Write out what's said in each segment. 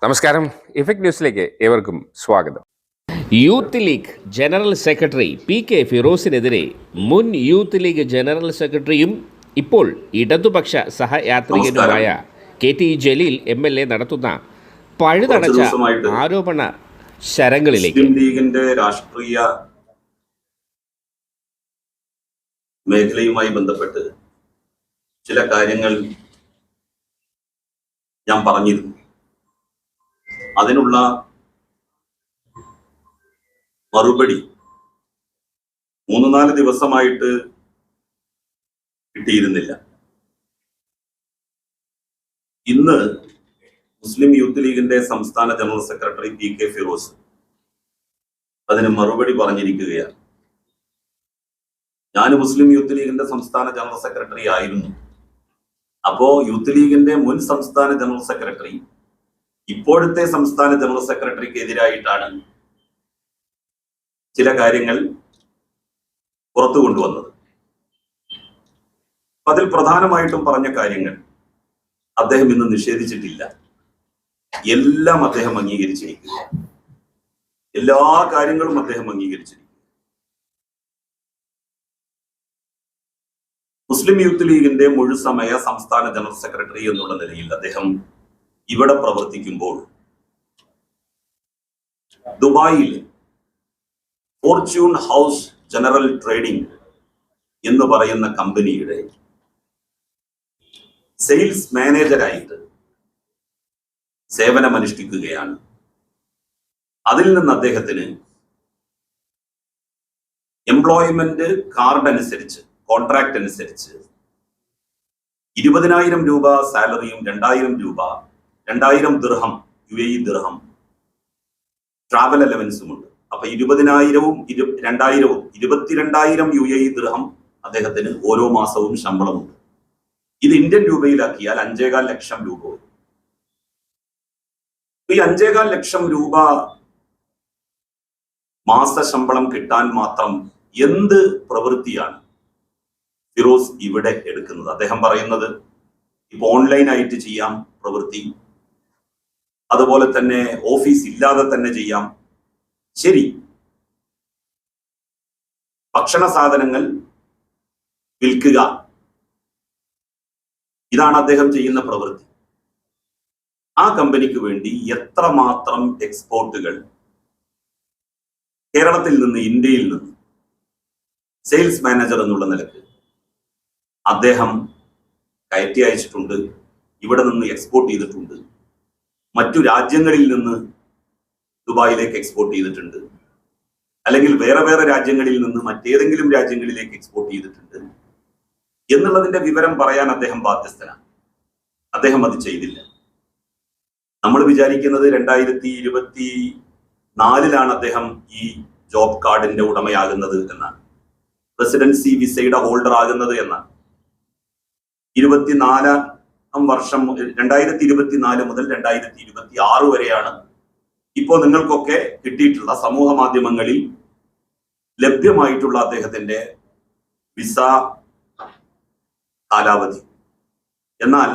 നമസ്കാരം. ഇഫക്ട് ന്യൂസിലേക്ക് ഏവർക്കും സ്വാഗതം. Youth league general secretary PK ഫിറോസിനെതിരെ മുൻ യൂത്ത് ലീഗ് ജനറൽ സെക്രട്ടറിയും ഇപ്പോൾ ഇടതുപക്ഷ സഹയാത്രികനുമായ KT ജലീൽ MLA നടത്തുന്ന പഴുതടച്ച ആരോപണ ശരങ്ങളിലേക്ക് മുസ്ലിം ലീഗിന്റെ രാഷ്ട്രീയ മേഖലയുമായി ബന്ധപ്പെട്ട് ചില കാര്യങ്ങൾ ഞാൻ പറഞ്ഞിരുന്നു. അതിനുള്ള മറുപടി 3-4 ദിവസമായിട്ട് കിട്ടിയിരുന്നില്ല. ഇന്ന് മുസ്ലിം യൂത്ത് ലീഗിന്റെ സംസ്ഥാന ജനറൽ സെക്രട്ടറി PK ഫിറോസ് അതിന് മറുപടി പറഞ്ഞിരിക്കുകയാണ്. ഞാൻ മുസ്ലിം യൂത്ത് ലീഗിന്റെ സംസ്ഥാന ജനറൽ സെക്രട്ടറി ആയിരുന്നു. അപ്പോ യൂത്ത് ലീഗിന്റെ മുൻ സംസ്ഥാന ജനറൽ സെക്രട്ടറി ഇപ്പോഴത്തെ സംസ്ഥാന ജനറൽ സെക്രട്ടറിക്ക് എതിരായിട്ടാണ് ചില കാര്യങ്ങൾ പുറത്തു കൊണ്ടുവന്നത്. അതിൽ പ്രധാനമായിട്ടും പറഞ്ഞ കാര്യങ്ങൾ അദ്ദേഹം ഇന്ന് നിഷേധിച്ചിട്ടില്ല. എല്ലാം അദ്ദേഹം അംഗീകരിച്ചിരിക്കുക. എല്ലാ കാര്യങ്ങളും അദ്ദേഹം അംഗീകരിച്ചിരിക്കുക. മുസ്ലിം യൂത്ത് ലീഗിന്റെ മുഴുസമയ സംസ്ഥാന ജനറൽ സെക്രട്ടറി എന്നുള്ള നിലയിൽ അദ്ദേഹം ഇവിടെ പ്രവർത്തിക്കുമ്പോൾ ദുബായിൽ ഫോർച്യൂൺ ഹൗസ് ജനറൽ ട്രേഡിംഗ് എന്ന് പറയുന്ന കമ്പനിയുടെ സെയിൽസ് മാനേജരായിട്ട് സേവനമനുഷ്ഠിക്കുകയാണ്. അതിൽ നിന്ന് അദ്ദേഹത്തിന് എംപ്ലോയ്മെന്റ് കാർഡ് അനുസരിച്ച്, കോൺട്രാക്ട് അനുസരിച്ച് 20,000 രൂപ സാലറിയും 2,000 ദിർഹം UAE ദിർഹം ട്രാവൽ അലവൻസും ഉണ്ട്. അപ്പൊ 20,000-ഉം 2,000-ഉം 22,000 UAE ദിർഹം അദ്ദേഹത്തിന് ഓരോ മാസവും ശമ്പളമുണ്ട്. ഇത് ഇന്ത്യൻ രൂപയിലാക്കിയാൽ 5.25 ലക്ഷം രൂപ വരും. ഈ 5.25 ലക്ഷം രൂപ മാസ ശമ്പളം കിട്ടാൻ മാത്രം എന്ത് പ്രവൃത്തിയാണ് ഫിറോസ് ഇവിടെ എടുക്കുന്നത്? അദ്ദേഹം പറയുന്നത് ഇപ്പൊ ഓൺലൈനായിട്ട് ചെയ്യാം പ്രവൃത്തി, അതുപോലെ തന്നെ ഓഫീസ് ഇല്ലാതെ തന്നെ ചെയ്യാം. ശരി, ഭക്ഷണ സാധനങ്ങൾ വിൽക്കുക, ഇതാണ് അദ്ദേഹം ചെയ്യുന്ന പ്രവൃത്തി. ആ കമ്പനിക്ക് വേണ്ടി എത്രമാത്രം എക്സ്പോർട്ടുകൾ കേരളത്തിൽ നിന്ന്, ഇന്ത്യയിൽ നിന്ന് സെയിൽസ് മാനേജർ എന്നുള്ള നിലക്ക് അദ്ദേഹം കയറ്റി അയച്ചിട്ടുണ്ട്, ഇവിടെ നിന്ന് എക്സ്പോർട്ട് ചെയ്തിട്ടുണ്ട്, മറ്റു രാജ്യങ്ങളിൽ നിന്ന് ദുബായിലേക്ക് എക്സ്പോർട്ട് ചെയ്തിട്ടുണ്ട്, അല്ലെങ്കിൽ വേറെ വേറെ രാജ്യങ്ങളിൽ നിന്ന് മറ്റേതെങ്കിലും രാജ്യങ്ങളിലേക്ക് എക്സ്പോർട്ട് ചെയ്തിട്ടുണ്ട് എന്നുള്ളതിന്റെ വിവരം പറയാൻ അദ്ദേഹം ബാധ്യസ്ഥനാണ്. അദ്ദേഹം അത് ചെയ്തില്ല. നമ്മൾ വിചാരിക്കുന്നത് 2024 അദ്ദേഹം ഈ ജോബ് കാർഡിന്റെ ഉടമയാകുന്നത് എന്നാണ്, റെസിഡൻസി വിസയുടെ ഹോൾഡർ ആകുന്നത് എന്നാണ്. 24 വർഷം 2024 മുതൽ 2026 വരെയാണ് ഇപ്പോ നിങ്ങൾക്കൊക്കെ കിട്ടിയിട്ടുള്ള സമൂഹ മാധ്യമങ്ങളിൽ ലഭ്യമായിട്ടുള്ള അദ്ദേഹത്തിന്റെ വിസ കാലാവധി. എന്നാൽ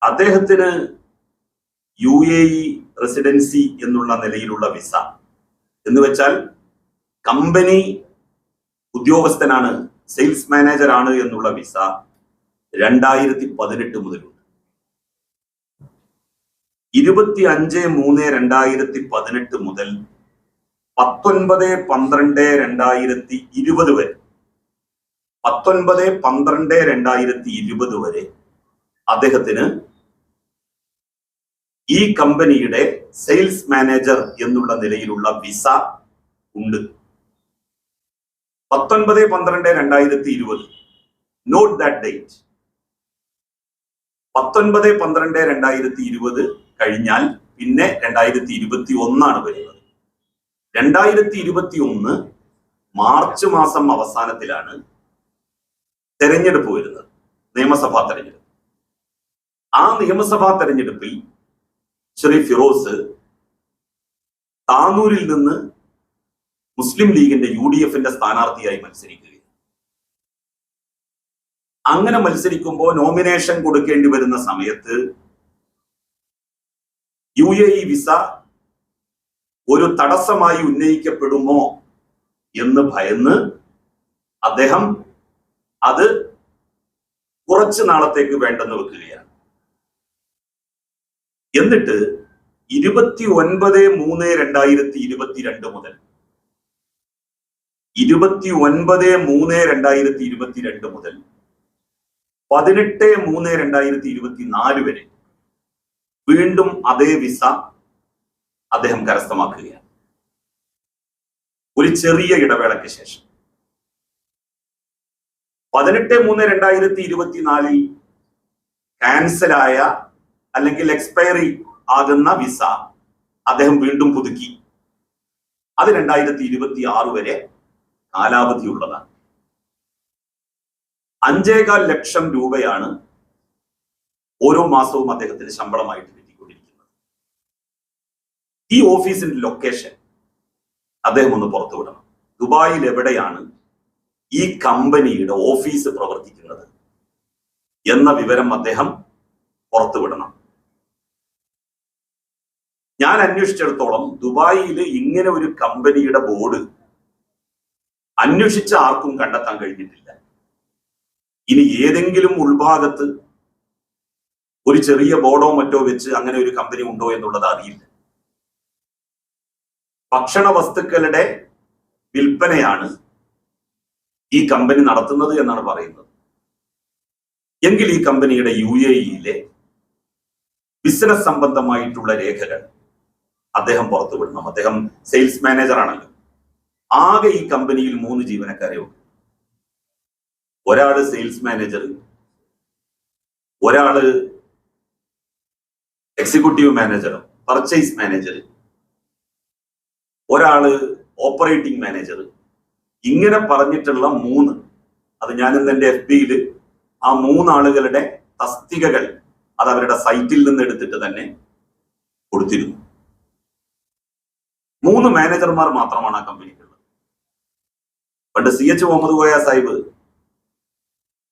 അദ്ദേഹത്തിന് UAE റെസിഡൻസി എന്നുള്ള നിലയിലുള്ള വിസ എന്ന് വെച്ചാൽ കമ്പനി ഉദ്യോഗസ്ഥനാണ്, സെയിൽസ് മാനേജർ ആണ് എന്നുള്ള വിസ 2018 മുതലുണ്ട്. 25/3/2018 മുതൽ 19/12/2020 വരെ 19/12/2020 വരെ അദ്ദേഹത്തിന് ഈ കമ്പനിയുടെ സെയിൽസ് മാനേജർ എന്നുള്ള നിലയിലുള്ള വിസ ഉണ്ട്. 19/12/2020, നോട്ട് ദാറ്റ് ഡേറ്റ്. 19/12/2020 കഴിഞ്ഞാൽ പിന്നെ 2021 വരുന്നത്. 2021 മാർച്ച് മാസം അവസാനത്തിലാണ് തെരഞ്ഞെടുപ്പ് വരുന്നത്, നിയമസഭാ തെരഞ്ഞെടുപ്പ്. ആ നിയമസഭാ തെരഞ്ഞെടുപ്പിൽ ശ്രീ ഫിറോസ് താനൂരിൽ നിന്ന് മുസ്ലിം ലീഗിന്റെ UDFന്റെ സ്ഥാനാർത്ഥിയായി മത്സരിക്കുകയാണ്. അങ്ങനെ മത്സരിക്കുമ്പോൾ നോമിനേഷൻ കൊടുക്കേണ്ടി വരുന്ന സമയത്ത് UAE വിസ ഒരു തടസ്സമായി ഉന്നയിക്കപ്പെടുമോ എന്ന് ഭയന്ന് അദ്ദേഹം അത് കുറച്ചു നാളത്തേക്ക് വേണ്ടെന്ന് വെക്കുകയാണ്. എന്നിട്ട് 29/3/2022 മുതൽ 29/3/2022 മുതൽ 18/3/2024 വരെ വീണ്ടും അതേ വിസ അദ്ദേഹം കരസ്ഥമാക്കുകയാണ്. ഒരു ചെറിയ ഇടവേളയ്ക്ക് ശേഷം 18/3/2024 ക്യാൻസലായ അല്ലെങ്കിൽ എക്സ്പയറി ആകുന്ന വിസ അദ്ദേഹം വീണ്ടും പുതുക്കി. അത് 2026 വരെ കാലാവധിയുള്ളതാണ്. 5.25 ലക്ഷം രൂപയാണ് ഓരോ മാസവും അദ്ദേഹത്തിന് ശമ്പളമായിട്ട് കിട്ടിക്കൊണ്ടിരിക്കുന്നത്. ഈ ഓഫീസിന്റെ ലൊക്കേഷൻ അദ്ദേഹം ഒന്ന് പുറത്തുവിടണം. ദുബായിൽ എവിടെയാണ് ഈ കമ്പനിയുടെ ഓഫീസ് പ്രവർത്തിക്കുന്നത് എന്ന വിവരം അദ്ദേഹം പുറത്തുവിടണം. ഞാൻ അന്വേഷിച്ചിടത്തോളം ദുബായിൽ ഇങ്ങനെ ഒരു കമ്പനിയുടെ ബോർഡ് അന്വേഷിച്ച ആർക്കും കണ്ടെത്താൻ കഴിഞ്ഞിട്ടില്ല. ഇനി ഏതെങ്കിലും ഉൾഭാഗത്ത് ഒരു ചെറിയ ബോർഡോ മറ്റോ വെച്ച് അങ്ങനെ ഒരു കമ്പനി ഉണ്ടോ എന്നുള്ളത് അറിയില്ല. ഭക്ഷണ വസ്തുക്കളുടെ വിൽപ്പനയാണ് ഈ കമ്പനി നടത്തുന്നത് എന്നാണ് പറയുന്നത്. എങ്കിൽ ഈ കമ്പനിയുടെ UAE-യിലെ ബിസിനസ് സംബന്ധമായിട്ടുള്ള രേഖകൾ അദ്ദേഹം പുറത്തുവിടണം. അദ്ദേഹം സെയിൽസ് മാനേജർ ആണല്ലോ. ആകെ ഈ കമ്പനിയിൽ 3 ജീവനക്കാരെ ഉണ്ട്. ഒരാള് സെയിൽസ് മാനേജർ, ഒരാള് എക്സിക്യൂട്ടീവ് മാനേജർ, പർച്ചേസ് മാനേജർ, ഒരാള് ഓപ്പറേറ്റിംഗ് മാനേജർ. ഇങ്ങനെ പറഞ്ഞിട്ടുള്ള 3, അത് ഞാൻ ഇന്ന് എൻ്റെ FB-യിൽ ആ 3 ആളുകളുടെ തസ്തികകൾ അത് അവരുടെ സൈറ്റിൽ നിന്ന് എടുത്തിട്ട് തന്നെ കൊടുത്തിരുന്നു. 3 മാനേജർമാർ മാത്രമാണ് ആ കമ്പനിക്കുള്ളത്. പണ്ട് CH മുഹമ്മദ് കോയ സാഹിബ്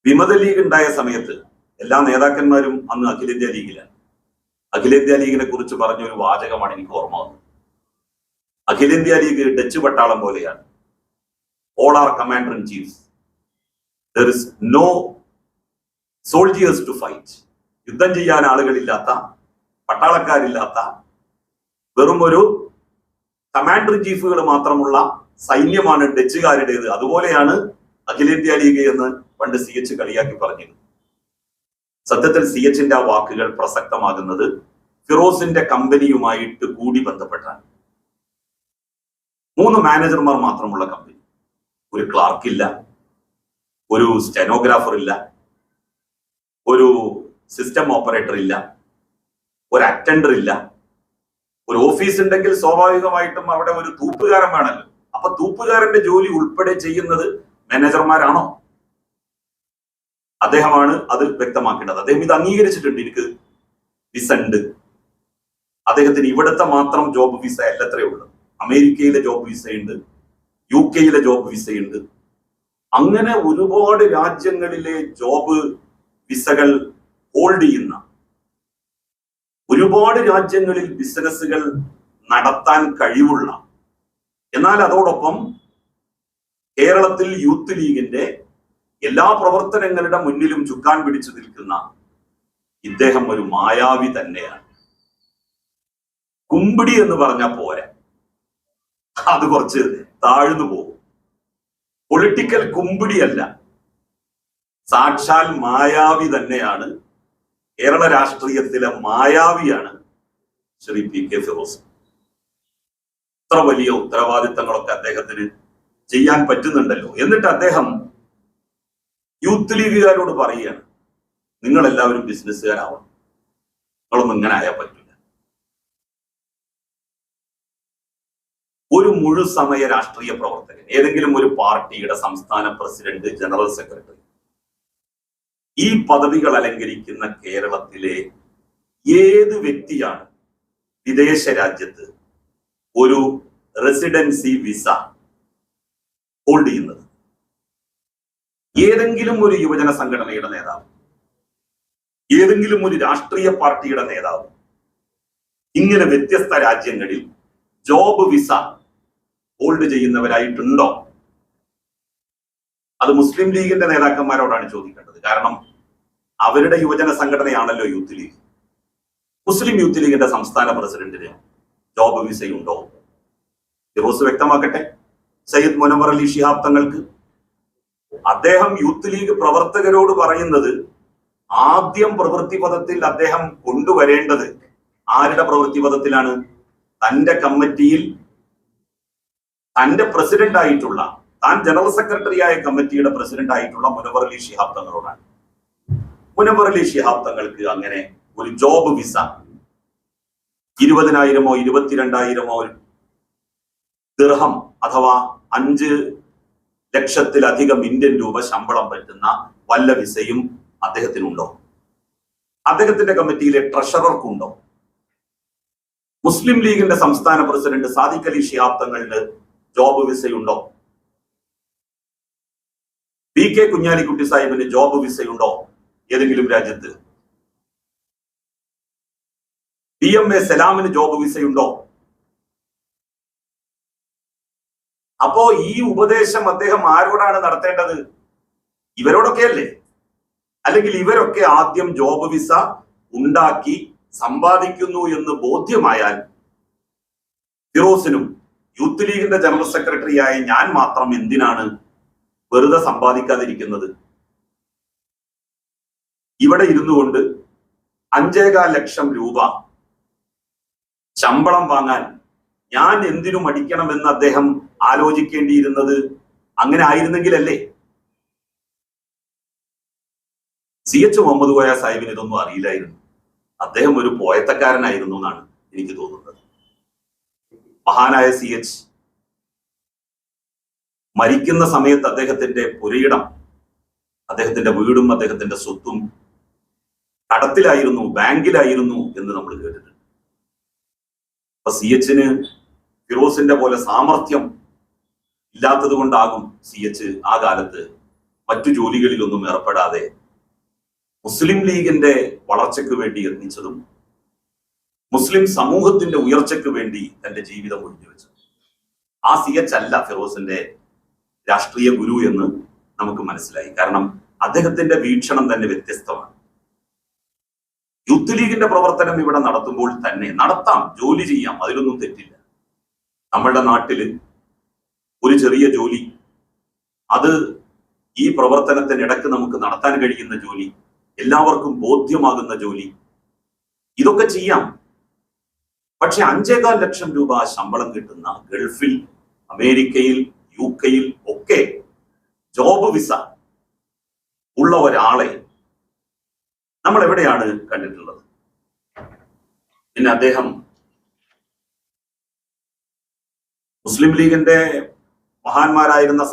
വിമത ലീഗ് ഉണ്ടായ സമയത്ത് എല്ലാ നേതാക്കന്മാരും അന്ന് അഖിലേന്ത്യാ ലീഗിലാണ്. അഖിലേന്ത്യാ ലീഗിനെ കുറിച്ച് പറഞ്ഞ ഒരു വാചകമാണ് എനിക്ക് ഓർമ്മ വന്നത്. അഖിലേന്ത്യാ ലീഗ് ഡച്ച് പട്ടാളം പോലെയാണ്. All are commander in chiefs. There is no soldiers to fight. യുദ്ധം ചെയ്യാൻ ആളുകളില്ലാത്ത, പട്ടാളക്കാരില്ലാത്ത, വെറും ഒരു കമാൻഡർ ഇൻ ചീഫുകൾ മാത്രമുള്ള സൈന്യമാണ് ഡച്ചുകാരുടേത്. അതുപോലെയാണ് അഖിലേന്ത്യാ ലീഗ് എന്ന് പണ്ട് CH കളിയാക്കി പറഞ്ഞിരുന്നു. സത്യത്തിൽ CH-ന്റെ ആ വാക്കുകൾ പ്രസക്തമാകുന്നത് ഫിറോസിന്റെ കമ്പനിയുമായിട്ട് കൂടി ബന്ധപ്പെട്ടാണ്. 3 മാനേജർമാർ മാത്രമുള്ള കമ്പനി. ഒരു ക്ലാർക്കില്ല, ഒരു സ്റ്റെനോഗ്രാഫർ ഇല്ല, ഒരു സിസ്റ്റം ഓപ്പറേറ്റർ ഇല്ല, ഒരു അറ്റൻഡർ ഇല്ല. ഒരു ഓഫീസ് ഉണ്ടെങ്കിൽ സ്വാഭാവികമായിട്ടും അവിടെ ഒരു തൂപ്പുകാരൻ വേണമല്ലോ. അപ്പൊ തൂപ്പുകാരന്റെ ജോലി ഉൾപ്പെടെ ചെയ്യുന്നത് മാനേജർമാരാണോ? അദ്ദേഹമാണ് അത് വ്യക്തമാക്കേണ്ടത്. അദ്ദേഹം ഇത് അംഗീകരിച്ചിട്ടുണ്ട്. എനിക്ക് വിസ ഉണ്ട്. അദ്ദേഹത്തിന് ഇവിടുത്തെ മാത്രം ജോബ് വിസ അല്ലത്രേ ഉള്ളൂ. അമേരിക്കയിലെ ജോബ് വിസയുണ്ട്, UK-യിലെ ജോബ് വിസയുണ്ട്. അങ്ങനെ ഒരുപാട് രാജ്യങ്ങളിലെ ജോബ് വിസകൾ ഹോൾഡ് ചെയ്യുന്ന, ഒരുപാട് രാജ്യങ്ങളിൽ ബിസിനസ്സുകൾ നടത്താൻ കഴിവുള്ള, എന്നാൽ അതോടൊപ്പം കേരളത്തിൽ യൂത്ത് ലീഗിന്റെ എല്ലാ പ്രവർത്തനങ്ങളുടെ മുന്നിലും ചുക്കാൻ പിടിച്ചു നിൽക്കുന്ന ഇദ്ദേഹം ഒരു മായാവി തന്നെയാണ്. കുമ്പിടി എന്ന് പറഞ്ഞാൽ പോരാ, അത് കുറച്ച് താഴ്ന്നു പോകും. പൊളിറ്റിക്കൽ കുമ്പിടിയല്ല, സാക്ഷാൽ മായാവി തന്നെയാണ്. കേരള രാഷ്ട്രീയത്തിലെ മായാവിയാണ് ശ്രീ PK ഫിറോസ്. ഇത്ര വലിയ ഉത്തരവാദിത്തങ്ങളൊക്കെ അദ്ദേഹത്തിന് ചെയ്യാൻ പറ്റുന്നുണ്ടല്ലോ. എന്നിട്ട് അദ്ദേഹം യൂത്ത് ലീഗുകാരോട് പറയുകയാണ്, നിങ്ങൾ എല്ലാവരും ബിസിനസ്സുകാരാവണം, നിങ്ങളൊന്നും ഇങ്ങനെ ആയാൽ പറ്റില്ല. ഒരു മുഴുസമയ രാഷ്ട്രീയ പ്രവർത്തകൻ, ഏതെങ്കിലും ഒരു പാർട്ടിയുടെ സംസ്ഥാന പ്രസിഡന്റ്, ജനറൽ സെക്രട്ടറി, ഈ പദവികൾ അലങ്കരിക്കുന്ന കേരളത്തിലെ ഏത് വ്യക്തിയാണ് വിദേശ രാജ്യത്ത് ഒരു റെസിഡൻസി വിസ ഹോൾഡ് ചെയ്യുന്നത്? ഏതെങ്കിലും ഒരു യുവജന സംഘടനയുടെ നേതാവ്, ഏതെങ്കിലും ഒരു രാഷ്ട്രീയ പാർട്ടിയുടെ നേതാവ്, ഇങ്ങനെ വ്യത്യസ്ത രാജ്യങ്ങളിൽ ജോബ് വിസ ഹോൾഡ് ചെയ്യുന്നവരായിട്ടുണ്ടോ? അത് മുസ്ലിം ലീഗിന്റെ നേതാക്കന്മാരോടാണ് ചോദിക്കേണ്ടത്. കാരണം അവരുടെ യുവജന സംഘടനയാണല്ലോ യൂത്ത് ലീഗ്. മുസ്ലിം യൂത്ത് ലീഗിന്റെ സംസ്ഥാന പ്രസിഡന്റിന് ജോബ് വിസയുണ്ടോ? ഫിറോസ് വ്യക്തമാക്കട്ടെ. സയ്യിദ് മുനവർ അലി ശിഹാബ് തങ്ങൾക്ക് അദ്ദേഹം യൂത്ത് ലീഗ് പ്രവർത്തകരോട് പറയുന്നത് ആദ്യം പ്രവൃത്തി പദത്തിൽ അദ്ദേഹം കൊണ്ടുവരേണ്ടത് ആരുടെ പ്രവൃത്തി പദത്തിലാണ്? തന്റെ കമ്മിറ്റിയിൽ തന്റെ പ്രസിഡന്റ് ആയിട്ടുള്ള, താൻ ജനറൽ സെക്രട്ടറി ആയ കമ്മിറ്റിയുടെ പ്രസിഡന്റ് ആയിട്ടുള്ള മുനവർ അലി ശിഹാബ് തങ്ങളോടാണ്. മുനവർ അലി ശിഹാബ് തങ്ങൾക്ക് അങ്ങനെ ഒരു ജോബ് വിസ 20,000-ഓ 22,000-ഓ ദിർഹം അഥവാ 5 ലക്ഷത്തിലധികം ഇന്ത്യൻ രൂപ ശമ്പളം പറ്റുന്ന വല്ല വിസയും അദ്ദേഹത്തിനുണ്ടോ? അദ്ദേഹത്തിന്റെ കമ്മിറ്റിയിലെ ട്രഷറർക്കുണ്ടോ? മുസ്ലിം ലീഗിന്റെ സംസ്ഥാന പ്രസിഡന്റ് സാദിഖ് അലി ശിഹാബ് തങ്ങളുടെ ജോബ് വിസയുണ്ടോ? PK കുഞ്ഞാലിക്കുട്ടി സാഹിബിന് ജോബ് വിസയുണ്ടോ ഏതെങ്കിലും രാജ്യത്ത്? PMA സലാമിന് ജോബ് വിസയുണ്ടോ? അപ്പോ ഈ ഉപദേശം അദ്ദേഹം ആരോടാണ് നടത്തേണ്ടത്? ഇവരോടൊക്കെ അല്ലേ? അല്ലെങ്കിൽ ഇവരൊക്കെ ആദ്യം ജോബ് വിസ ഉണ്ടാക്കി സമ്പാദിക്കുന്നു എന്ന് ബോധ്യമായാൽ ഫിറോസിനും യൂത്ത് ലീഗിന്റെ ജനറൽ സെക്രട്ടറിയായ ഞാൻ മാത്രം എന്തിനാണ് വെറുതെ സമ്പാദിക്കാതിരിക്കുന്നത്? ഇവിടെ ഇരുന്നു കൊണ്ട് 5.25 ലക്ഷം രൂപ ശമ്പളം വാങ്ങാൻ ഞാൻ എന്തിനു മടിക്കണമെന്ന് അദ്ദേഹം ആലോചിക്കേണ്ടിയിരുന്നത് അങ്ങനെ ആയിരുന്നെങ്കിലല്ലേ? CH മുഹമ്മദ് കോയ സാഹിബിന് ഇതൊന്നും അറിയില്ലായിരുന്നു. അദ്ദേഹം ഒരു പോയത്തക്കാരനായിരുന്നു എന്നാണ് എനിക്ക് തോന്നുന്നത്. മഹാനായ CH മരിക്കുന്ന സമയത്ത് അദ്ദേഹത്തിന്റെ പുരയിടം, അദ്ദേഹത്തിന്റെ വീടും അദ്ദേഹത്തിന്റെ സ്വത്തും കടത്തിലായിരുന്നു, ബാങ്കിലായിരുന്നു എന്ന് നമ്മൾ കേട്ടിട്ടുണ്ട്. അപ്പൊ CHന് ഫിറോസിന്റെ പോലെ സാമർഥ്യം ഇല്ലാത്തത് കൊണ്ടാകും CH ആ കാലത്ത് മറ്റു ജോലികളിലൊന്നും ഏർപ്പെടാതെ മുസ്ലിം ലീഗിന്റെ വളർച്ചയ്ക്ക് വേണ്ടി യത്നിച്ചതും മുസ്ലിം സമൂഹത്തിന്റെ ഉയർച്ചയ്ക്ക് വേണ്ടി തന്റെ ജീവിതം ഒഴിഞ്ഞുവെച്ചത്. ആ CH അല്ല ഫിറോസിന്റെ രാഷ്ട്രീയ ഗുരു എന്ന് നമുക്ക് മനസ്സിലായി. കാരണം അദ്ദേഹത്തിന്റെ വീക്ഷണം തന്നെ വ്യത്യസ്തമാണ്. യൂത്ത് ലീഗിന്റെ പ്രവർത്തനം ഇവിടെ നടത്തുമ്പോൾ തന്നെ നടത്താം, ജോലി ചെയ്യാം, അതിലൊന്നും തെറ്റില്ല. നമ്മളുടെ നാട്ടില് ഒരു ചെറിയ ജോലി, അത് ഈ പ്രവർത്തനത്തിനിടക്ക് നമുക്ക് നടത്താൻ കഴിയുന്ന ജോലി, എല്ലാവർക്കും ബോധ്യമാകുന്ന ജോലി, ഇതൊക്കെ ചെയ്യാം. പക്ഷെ 5.25 ലക്ഷം രൂപ ശമ്പളം കിട്ടുന്ന ഗൾഫിൽ, അമേരിക്കയിൽ, UK ഒക്കെ ജോബ് വിസ ഉള്ള ഒരാളെ നമ്മൾ എവിടെയാണ് കണ്ടിട്ടുള്ളത്? പിന്നെ അദ്ദേഹം മുസ്ലിം ലീഗിന്റെ മഹാന്മാരായിരുന്ന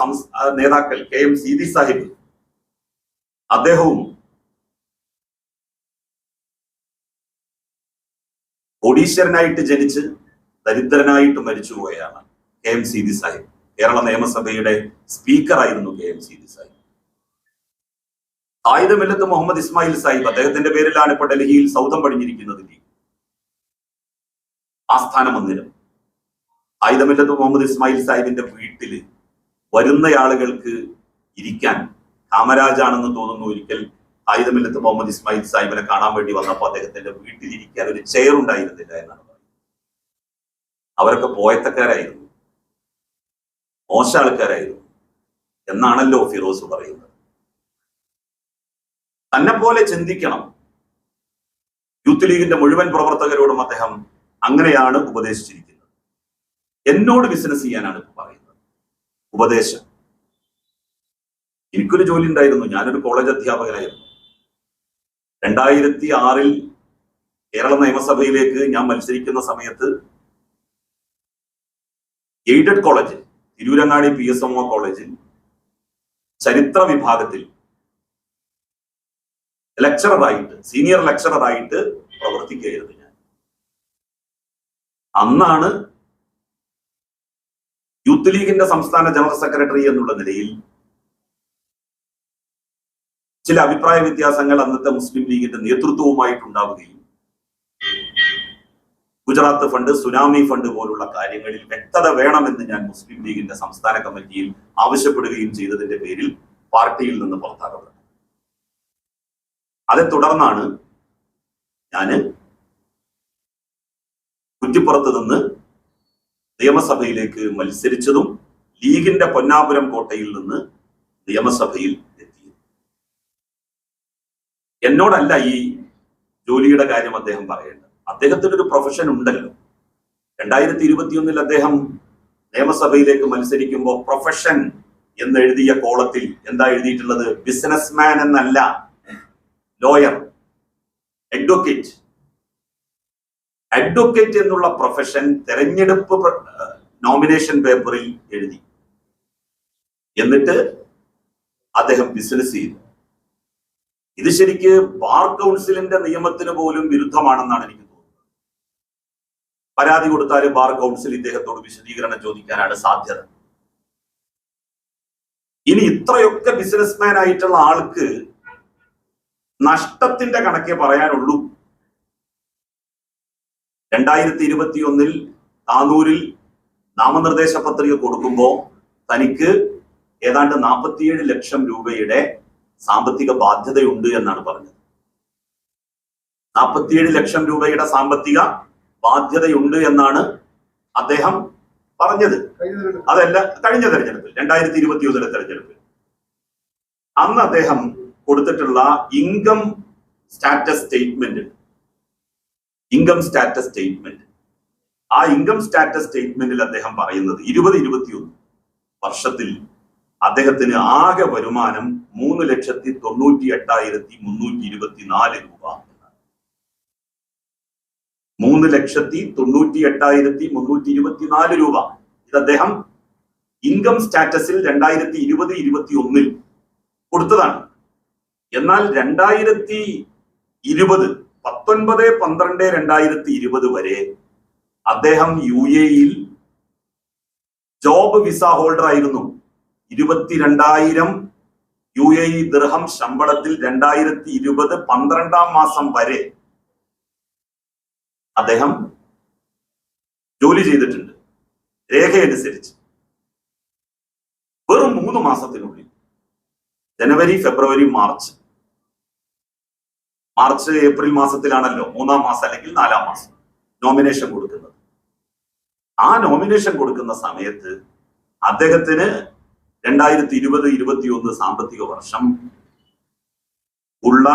നേതാക്കൾ KM സീതി സാഹിബ്, അദ്ദേഹവും കോടീശ്വരനായിട്ട് ജനിച്ച് ദരിദ്രനായിട്ട് മരിച്ചുപോയാണ് KM സീതി സാഹിബ്. കേരള നിയമസഭയുടെ സ്പീക്കറായിരുന്നു KM സീതി സാഹിബ്. ആയുധമില്ലത്ത് മുഹമ്മദ് ഇസ്മായിൽ സാഹിബ്, അദ്ദേഹത്തിന്റെ പേരിലാണ് ഇപ്പൊ ഡൽഹിയിൽ സൗധം പടിഞ്ഞിരിക്കുന്നത്, ആസ്ഥാന മന്ദിരം. ആയുധമില്ലത്ത് മുഹമ്മദ് ഇസ്മായിൽ സാഹിബിന്റെ വീട്ടില് വരുന്ന ആളുകൾക്ക് ഇരിക്കാൻ, കാമരാജാണെന്ന് തോന്നുന്നു ഒരിക്കൽ ആയുധമില്ലത്ത് മുഹമ്മദ് ഇസ്മായിൽ സാഹിബിനെ കാണാൻ വേണ്ടി വന്നപ്പോൾ അദ്ദേഹത്തിന്റെ വീട്ടിൽ ഇരിക്കാൻ ഒരു ചെയർ ഉണ്ടായിരുന്നില്ല എന്നാണ് പറയുന്നത്. അവരൊക്കെ പോയത്തക്കാരായിരുന്നു, മോശ ആൾക്കാരായിരുന്നു എന്നാണല്ലോ ഫിറോസ് പറയുന്നത്. തന്നെ പോലെ ചിന്തിക്കണം. യൂത്ത് ലീഗിന്റെ മുഴുവൻ പ്രവർത്തകരോടും അദ്ദേഹം അങ്ങനെയാണ് ഉപദേശിച്ചിരിക്കുന്നത്. എന്നോട് ബിസിനസ് ചെയ്യാനാണ് ഇപ്പൊ പറയുന്നത്. ഉപദേശം. എനിക്കൊരു ജോലി ഉണ്ടായിരുന്നു, ഞാനൊരു കോളേജ് അധ്യാപകനായിരുന്നു. 2006 കേരള നിയമസഭയിലേക്ക് ഞാൻ മത്സരിക്കുന്ന സമയത്ത് എയ്ഡഡ് കോളേജിൽ, തിരൂരങ്ങാടി PSMO കോളേജിൽ ചരിത്ര വിഭാഗത്തിൽ ലെക്ചററായിട്ട്, സീനിയർ ലെക്ചററായിട്ട് പ്രവർത്തിക്കുകയായിരുന്നു ഞാൻ. അന്നാണ് യൂത്ത് ലീഗിന്റെ സംസ്ഥാന ജനറൽ സെക്രട്ടറി എന്നുള്ള നിലയിൽ ചില അഭിപ്രായ വ്യത്യാസങ്ങൾ അന്നത്തെ മുസ്ലിം ലീഗിന്റെ നേതൃത്വവുമായിട്ടുണ്ടാവുകയും ഗുജറാത്ത് ഫണ്ട്, സുനാമി ഫണ്ട് പോലുള്ള കാര്യങ്ങളിൽ വ്യക്തത വേണമെന്ന് ഞാൻ മുസ്ലിം ലീഗിന്റെ സംസ്ഥാന കമ്മിറ്റിയിൽ ആവശ്യപ്പെടുകയും ചെയ്തതിന്റെ പേരിൽ പാർട്ടിയിൽ നിന്ന് പുറത്താക്കപ്പെട്ടു. അതേ തുടർന്നാണ് ഞാന് കുറ്റിപ്പുറത്ത് നിന്ന് നിയമസഭയിലേക്ക് മത്സരിച്ചതും ലീഗിന്റെ പൊന്നാപുരം കോട്ടയിൽ നിന്ന് നിയമസഭയിൽ എത്തിയത്. എന്നോടല്ല ഈ ജോലിയുടെ കാര്യം അദ്ദേഹം പറയേണ്ടത്. അദ്ദേഹത്തിന് ഒരു പ്രൊഫഷൻ ഉണ്ടല്ലോ. 2021 അദ്ദേഹം നിയമസഭയിലേക്ക് മത്സരിക്കുമ്പോൾ പ്രൊഫഷൻ എന്ന് എഴുതിയ കോളത്തിൽ എന്താ എഴുതിയിട്ടുള്ളത്? ബിസിനസ്മാൻ എന്നല്ല, ലോയർ, അഡ്വക്കേറ്റ്. അഡ്വക്കേറ്റ് എന്നുള്ള പ്രൊഫഷൻ തെരഞ്ഞെടുപ്പ് നോമിനേഷൻ പേപ്പറിൽ എഴുതി. എന്നിട്ട് അദ്ദേഹം ബിസിനസ് ചെയ്തു. ഇത് ശരിക്ക് ബാർ കൗൺസിലിന്റെ നിയമത്തിന് പോലും വിരുദ്ധമാണെന്നാണ് എനിക്ക് തോന്നുന്നത്. പരാതി കൊടുത്താൽ ബാർ കൗൺസിൽ ഇദ്ദേഹത്തോട് വിശദീകരണം ചോദിക്കാനാണ് സാധ്യത. ഇനി ഇത്രയൊക്കെ ബിസിനസ്മാൻ ആയിട്ടുള്ള ആൾക്ക് നഷ്ടത്തിന്റെ കണക്കേ പറയാനുള്ളൂ. 2021 താനൂരിൽ നാമനിർദ്ദേശ പത്രിക കൊടുക്കുമ്പോൾ തനിക്ക് ഏതാണ്ട് 47 ലക്ഷം രൂപയുടെ സാമ്പത്തിക ബാധ്യതയുണ്ട് എന്നാണ് പറഞ്ഞത്. 47 ലക്ഷം രൂപയുടെ സാമ്പത്തിക ബാധ്യതയുണ്ട് എന്നാണ് അദ്ദേഹം പറഞ്ഞത്. അതല്ല, കഴിഞ്ഞ തെരഞ്ഞെടുപ്പിൽ 2021 തെരഞ്ഞെടുപ്പിൽ അന്ന് അദ്ദേഹം കൊടുത്തിട്ടുള്ള ഇൻകം സ്റ്റാറ്റസ് സ്റ്റേറ്റ്മെന്റ്, ആ ഇൻകം സ്റ്റാറ്റസ് സ്റ്റേറ്റ്മെന്റിൽ അദ്ദേഹം പറയുന്നത് 2021 വർഷത്തിൽ അദ്ദേഹത്തിന് ആകെ വരുമാനം 3,98,324 രൂപ. 3,98,324 രൂപ. ഇത് അദ്ദേഹം ഇൻകം സ്റ്റാറ്റസിൽ 2020-21 കൊടുത്തതാണ്. എന്നാൽ 19/12/2020 വരെ അദ്ദേഹം UAE-ൽ ജോബ് വിസ ഹോൾഡർ ആയിരുന്നു. 22,000 UAE ദിർഹം ശമ്പളത്തിൽ 2020 12-ാം മാസം വരെ അദ്ദേഹം ജോലി ചെയ്തിട്ടുണ്ട്. രേഖയനുസരിച്ച് വെറും 3 മാസത്തിനുള്ളിൽ ജനുവരി, ഫെബ്രുവരി, മാർച്ച്, ഏപ്രിൽ മാസത്തിലാണല്ലോ 3-ാം മാസം അല്ലെങ്കിൽ 4-ാം മാസം നോമിനേഷൻ കൊടുക്കുന്നത്. ആ നോമിനേഷൻ കൊടുക്കുന്ന സമയത്ത് അദ്ദേഹത്തിന് 2020-21 സാമ്പത്തിക വർഷം ഉള്ള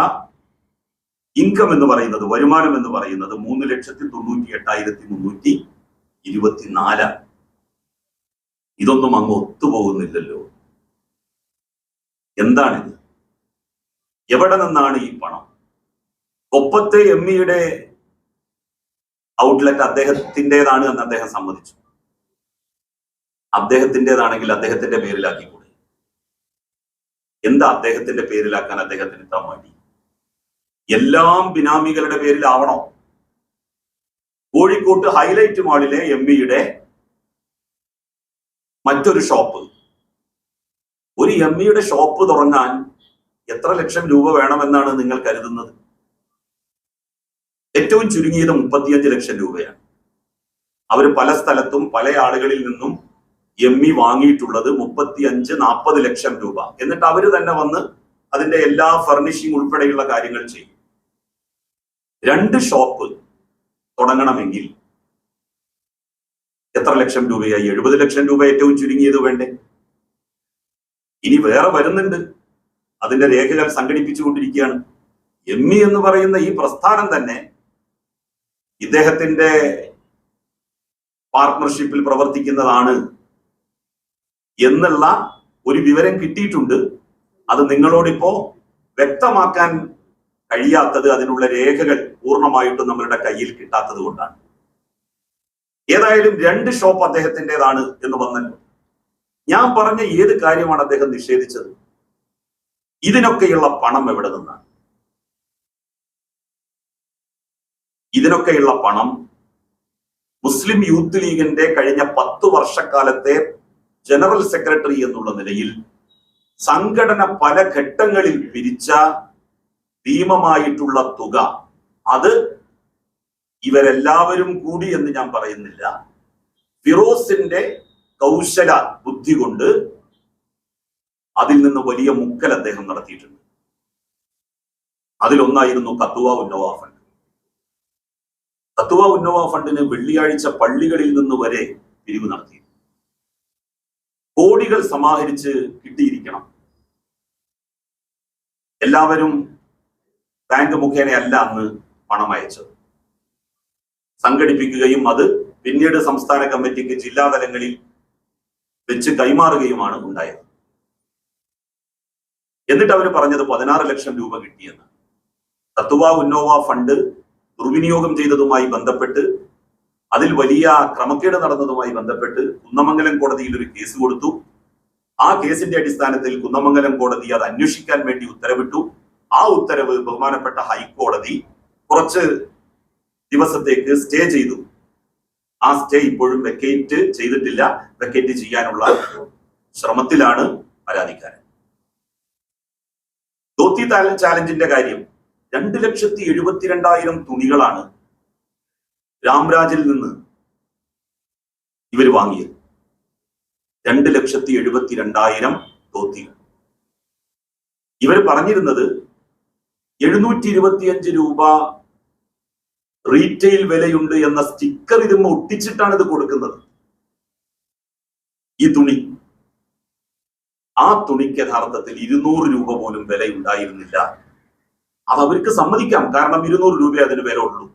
ഇൻകം എന്ന് പറയുന്നത്, വരുമാനം എന്ന് പറയുന്നത് 3,98,324. ഇതൊന്നും അങ്ങ് ഒത്തുപോകുന്നില്ലല്ലോ. എന്താണിത്? എവിടെ നിന്നാണ് ഈ പണം? കൊപ്പത്തെ എമ്മിയുടെ ഔട്ട്ലെറ്റ് അദ്ദേഹത്തിൻ്റെതാണ് എന്ന് അദ്ദേഹം സമ്മതിച്ചു. അദ്ദേഹത്തിൻ്റെതാണെങ്കിൽ അദ്ദേഹത്തിന്റെ പേരിലാക്കിക്കൂടെ? എന്താ അദ്ദേഹത്തിന്റെ പേരിലാക്കാൻ അദ്ദേഹത്തിന് ഇത്ര മടി? എല്ലാം ബിനാമികളുടെ പേരിലാവണോ? കോഴിക്കോട്ട് ഹൈലൈറ്റ് മാളിലെ എമ്മിയുടെ മറ്റൊരു ഷോപ്പ്, ഒരു എമ്മിയുടെ ഷോപ്പ് തുടങ്ങാൻ എത്ര ലക്ഷം രൂപ വേണമെന്നാണ് നിങ്ങൾ കരുതുന്നത്? ഏറ്റവും ചുരുങ്ങിയത് 35 ലക്ഷം രൂപയാണ്. അവർ പല സ്ഥലത്തും പല ആളുകളിൽ നിന്നും എമ്മി വാങ്ങിയിട്ടുള്ളത് 35-40 ലക്ഷം രൂപ. എന്നിട്ട് അവര് തന്നെ വന്ന് അതിന്റെ എല്ലാ ഫർണിഷിംഗ് ഉൾപ്പെടെയുള്ള കാര്യങ്ങൾ ചെയ്യും. 2 ഷോപ്പ് തുടങ്ങണമെങ്കിൽ എത്ര ലക്ഷം രൂപയായി? 70 ലക്ഷം രൂപ ഏറ്റവും ചുരുങ്ങിയത് വേണ്ടേ? ഇനി വേറെ വരുന്നുണ്ട്. അതിന്റെ രേഖകൾ സംഘടിപ്പിച്ചുകൊണ്ടിരിക്കുകയാണ്. എമ്മി എന്ന് പറയുന്ന ഈ പ്രസ്ഥാനം തന്നെ ഇദ്ദേഹത്തിന്റെ പാർട്ട്ണർഷിപ്പിൽ പ്രവർത്തിക്കുന്നതാണ് എന്നുള്ള ഒരു വിവരം കിട്ടിയിട്ടുണ്ട്. അത് നിങ്ങളോടിപ്പോ വ്യക്തമാക്കാൻ കഴിയാത്തത് അതിനുള്ള രേഖകൾ പൂർണ്ണമായിട്ടും നമ്മളുടെ കയ്യിൽ കിട്ടാത്തത് കൊണ്ടാണ്. ഏതായാലും 2 ഷോപ്പ് അദ്ദേഹത്തിൻ്റെതാണ് എന്ന് വന്നല്ലോ. ഞാൻ പറഞ്ഞ ഏത് കാര്യമാണ് അദ്ദേഹം നിഷേധിച്ചത്? ഇതിനൊക്കെയുള്ള പണം എവിടെ നിന്നാണ്? ഇതിനൊക്കെയുള്ള പണം മുസ്ലിം യൂത്ത് ലീഗിന്റെ കഴിഞ്ഞ 10 വർഷക്കാലത്തെ ജനറൽ സെക്രട്ടറി എന്നുള്ള നിലയിൽ സംഘടന പല ഘട്ടങ്ങളിൽ പിരിച്ച ഭീമമായിട്ടുള്ള തുക, അത് ഇവരെല്ലാവരും കൂടി എന്ന് ഞാൻ പറയുന്നില്ല, ഫിറോസിന്റെ കൗശല ബുദ്ധി കൊണ്ട് അതിൽ നിന്ന് വലിയ മുക്കൽ അദ്ദേഹം നടത്തിയിട്ടുണ്ട്. അതിലൊന്നായിരുന്നു കത്തുവ ഉന്നവ ഫണ്ട്. കത്തുവ ഉന്നവ ഫണ്ടിന് വെള്ളിയാഴ്ച പള്ളികളിൽ നിന്ന് വരെ പിരിവ് നടത്തി. കോടികൾ സമാഹരിച്ച് കിട്ടിയിരിക്കണം. എല്ലാവരും ബാങ്ക് മുഖേനയല്ല അന്ന് പണം അയച്ചത്. സംഘടിപ്പിക്കുകയും അത് പിന്നീട് സംസ്ഥാന കമ്മിറ്റിക്ക് ജില്ലാതലങ്ങളിൽ വെച്ച് കൈമാറുകയുമാണ് ഉണ്ടായത്. എന്നിട്ട് അവർ പറഞ്ഞത് 16 ലക്ഷം രൂപ കിട്ടിയെന്ന്. കത്തുവ ഉന്നോവ ഫണ്ട് ദുർവിനിയോഗം ചെയ്തതുമായി ബന്ധപ്പെട്ട്, അതിൽ വലിയ ക്രമക്കേട് നടന്നതുമായി ബന്ധപ്പെട്ട് കുന്നമംഗലം കോടതിയിൽ ഒരു കേസ് കൊടുത്തു. ആ കേസിന്റെ അടിസ്ഥാനത്തിൽ കുന്നമംഗലം കോടതി അത് അന്വേഷിക്കാൻ വേണ്ടി ഉത്തരവിട്ടു. ആ ഉത്തരവ് ബഹുമാനപ്പെട്ട ഹൈക്കോടതി കുറച്ച് ദിവസത്തേക്ക് സ്റ്റേ ചെയ്തു. ആ സ്റ്റേ ഇപ്പോഴും വെക്കേറ്റ് ചെയ്തിട്ടില്ല. വെക്കേറ്റ് ചെയ്യാനുള്ള ശ്രമത്തിലാണ് പരാതിക്കാരൻ. ധോത്തി ചാലഞ്ചിന്റെ കാര്യം, 2,72,000 തുണികളാണ് രാംരാജിൽ നിന്ന് ഇവർ വാങ്ങിയത്. 2,72,000 ധോത്തികൾ. ഇവർ പറഞ്ഞിരുന്നത് 725 രൂപ റീറ്റെയിൽ വിലയുണ്ട് എന്ന സ്റ്റിക്കർ ഇതും ഒട്ടിച്ചിട്ടാണ് ഇത് കൊടുക്കുന്നത്. ഈ തുണി, ആ തുണിക്ക് യഥാർത്ഥത്തിൽ 200 രൂപ പോലും വില ഉണ്ടായിരുന്നില്ല. അത് അവർക്ക് സമ്മതിക്കാം, കാരണം 200 രൂപ അതിന് വില ഉള്ളൂ.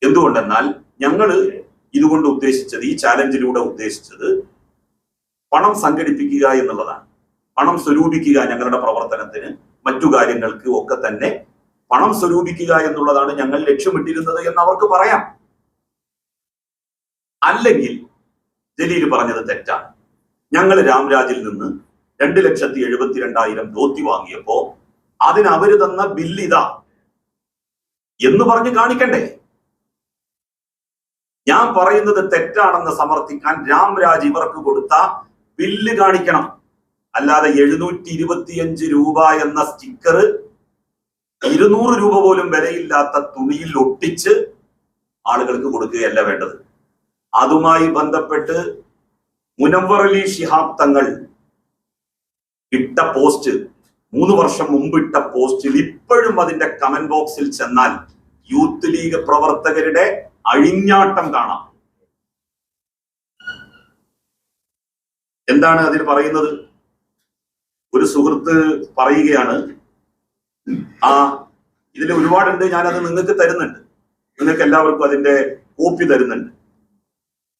എന്തുകൊണ്ടെന്നാൽ ഞങ്ങൾ ഇതുകൊണ്ട് ഉദ്ദേശിച്ചത്, ഈ ചാലഞ്ചിലൂടെ ഉദ്ദേശിച്ചത് പണം സംഘടിപ്പിക്കുക എന്നുള്ളതാണ്. പണം സ്വരൂപിക്കുക, ഞങ്ങളുടെ പ്രവർത്തനത്തിന് മറ്റു കാര്യങ്ങൾക്ക് ഒക്കെ തന്നെ പണം സ്വരൂപിക്കുക എന്നുള്ളതാണ് ഞങ്ങൾ ലക്ഷ്യമിട്ടിരുന്നത് എന്ന് അവർക്ക് പറയാം. അല്ലെങ്കിൽ ജലീൽ പറഞ്ഞത് തെറ്റാണ്. ഞങ്ങൾ രാംരാജിൽ നിന്ന് 2,72,000 ധോത്തി വാങ്ങിയപ്പോ അതിന് അവര് തന്ന ബില്ല് ഇതാ എന്ന് പറഞ്ഞ് കാണിക്കണ്ടേ? ഞാൻ പറയുന്നത് തെറ്റാണെന്ന് സമർത്ഥിക്കാൻ രാംരാജ് ഇവർക്ക് കൊടുത്ത ബില്ല് കാണിക്കണം. അല്ലാതെ 725 രൂപ എന്ന സ്റ്റിക്കർ 200 രൂപ പോലും വിലയില്ലാത്ത തുണിയിൽ ഒട്ടിച്ച് ആളുകൾക്ക് കൊടുക്കുകയല്ല വേണ്ടത്. അതുമായി ബന്ധപ്പെട്ട് മുനവ്വർ അലി ശിഹാബ് തങ്ങൾ ഇട്ട പോസ്റ്റ്, 3 വർഷം മുമ്പ് ഇട്ട പോസ്റ്റിൽ ഇപ്പോഴും അതിന്റെ കമന്റ് ബോക്സിൽ ചെന്നാൽ യൂത്ത് ലീഗ് പ്രവർത്തകരുടെ അഴിഞ്ഞാട്ടം കാണാം. എന്താണ് അതിൽ പറയുന്നത്? ഒരു സുഹൃത്ത് പറയുകയാണ്, ഇതിൽ ഒരുപാടുണ്ട്, ഞാനത് നിങ്ങൾക്ക് തരുന്നുണ്ട്, നിങ്ങൾക്ക് എല്ലാവർക്കും അതിന്റെ കോപ്പി തരുന്നുണ്ട്.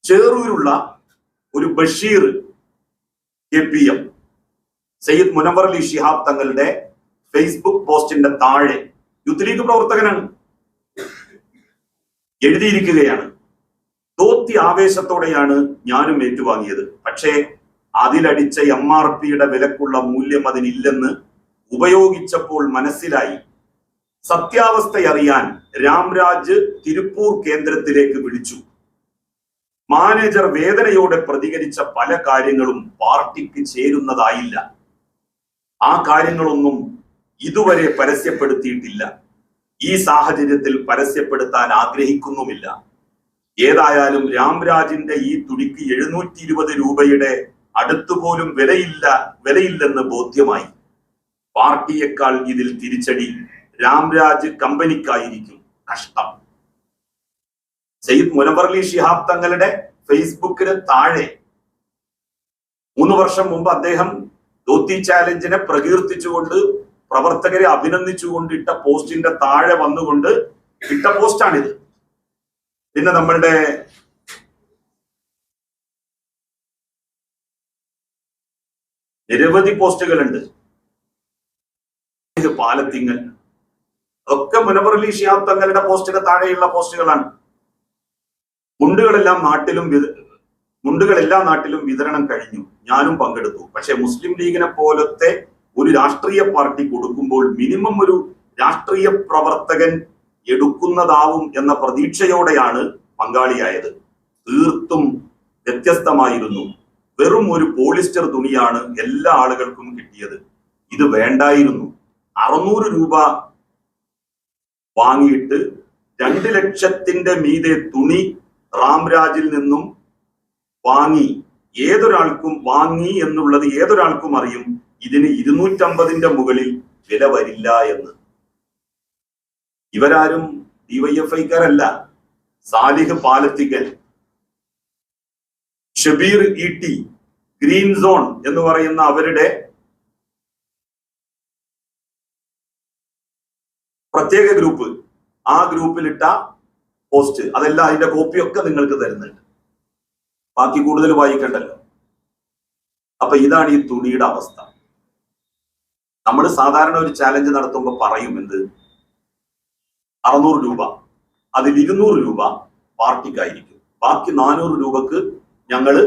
ചേറൂരുള്ള ഒരു ബഷീർ KPM സയ്യിദ് മുനവ്വർ അലി ശിഹാബ് തങ്ങളുടെ ഫേസ്ബുക്ക് പോസ്റ്റിന്റെ താഴെ യൂത്ത് ലീഗ് പ്രവർത്തകനാണ്, എഴുതിയിരിക്കുകയാണ്, ധോത്തി ആവേശത്തോടെയാണ് ഞാനും ഏറ്റുവാങ്ങിയത്. പക്ഷേ അതിലടിച്ച MRPയുടെ വിലക്കുള്ള മൂല്യം അതിനില്ലെന്ന് ഉപയോഗിച്ചപ്പോൾ മനസ്സിലായി. സത്യാവസ്ഥയറിയാൻ രാംരാജ് തിരുപ്പൂർ കേന്ദ്രത്തിലേക്ക് വിളിച്ചു. മാനേജർ വേദനയോടെ പ്രതികരിച്ച പല കാര്യങ്ങളും പാർട്ടിക്ക് ചേരുന്നതായില്ല. ആ കാര്യങ്ങളൊന്നും ഇതുവരെ പരസ്യപ്പെടുത്തിയിട്ടില്ല. ഈ സാഹചര്യത്തിൽ പരസ്യപ്പെടുത്താൻ ആഗ്രഹിക്കുന്നുമില്ല. ഏതായാലും രാംരാജിന്റെ ഈ തുണിക്ക് 720 രൂപയുടെ അടുത്തുപോലും വിലയില്ലെന്ന് ബോധ്യമായി. പാർട്ടിയേക്കാൾ ഇതിൽ തിരിച്ചടി രാംരാജ് കമ്പനിക്കായിരിക്കും. കഷ്ടം. സയ്യിദ് മുനവ്വർ അലി ശിഹാബ് തങ്ങളുടെ ഫേസ്ബുക്കിന് താഴെ 3 വർഷം മുമ്പ് അദ്ദേഹം ധോത്തി ചാലഞ്ചിനെ പ്രകീർത്തിച്ചുകൊണ്ട്, പ്രവർത്തകരെ അഭിനന്ദിച്ചുകൊണ്ട് ഇട്ട പോസ്റ്റിന്റെ താഴെ വന്നുകൊണ്ട് ഇട്ട പോസ്റ്റാണിത്. പിന്നെ നമ്മളുടെ നിരവധി പോസ്റ്റുകളുണ്ട്. പാലത്തിങ്ങൽ, ഒക്കെ മുനവ്വർ അലി ശിഹാബ് തങ്ങളുടെ പോസ്റ്റിന് താഴെയുള്ള പോസ്റ്റുകളാണ്. മുണ്ടുകൾ എല്ലാ നാട്ടിലും വിതരണം കഴിഞ്ഞു. ഞാനും പങ്കെടുത്തു. പക്ഷെ മുസ്ലിം ലീഗിനെ പോലത്തെ ഒരു രാഷ്ട്രീയ പാർട്ടി കൊടുക്കുമ്പോൾ മിനിമം ഒരു രാഷ്ട്രീയ പ്രവർത്തകൻ എടുക്കുന്നതാവും എന്ന പ്രതീക്ഷയോടെയാണ് പങ്കാളിയായത്. തീർത്തും വ്യത്യസ്തമായിരുന്നു. വെറും ഒരു പോളിസ്റ്റർ തുണിയാണ് എല്ലാ ആളുകൾക്കും കിട്ടിയത്. ഇത് വേണ്ടായിരുന്നു. 600 രൂപ വാങ്ങിയിട്ട് 2 ലക്ഷത്തിന്റെ മീതെ തുണി റാംരാജിൽ നിന്നും വാങ്ങി എന്നുള്ളത് ഏതൊരാൾക്കും അറിയും. ഇതിന് 250 മുകളിൽ വില വരില്ല എന്ന്. ഇവരാരും ഡിവൈഎഫ്ഐക്കാരല്ല. സാലിഹ് പാലത്തിക്കൽ, ഷബീർ ഇടി, ഗ്രീൻ സോൺ എന്ന് പറയുന്ന അവരുടെ പ്രത്യേക ഗ്രൂപ്പ്, ആ ഗ്രൂപ്പിലിട്ട പോസ്റ്റ്, അതെല്ലാം അതിന്റെ കോപ്പിയൊക്കെ നിങ്ങൾക്ക് തരുന്നുണ്ട്. ബാക്കി കൂടുതൽ വായിക്കണ്ടല്ലോ. അപ്പൊ ഇതാണ് ഈ തുണിയുടെ അവസ്ഥ. നമ്മൾ സാധാരണ ഒരു ചാലഞ്ച് നടത്തുമ്പോൾ പറയും എന്ത്, 600 രൂപ, അതിൽ 200 രൂപ പാർട്ടിക്കായിരിക്കും, ബാക്കി 400 രൂപക്ക് ഞങ്ങള്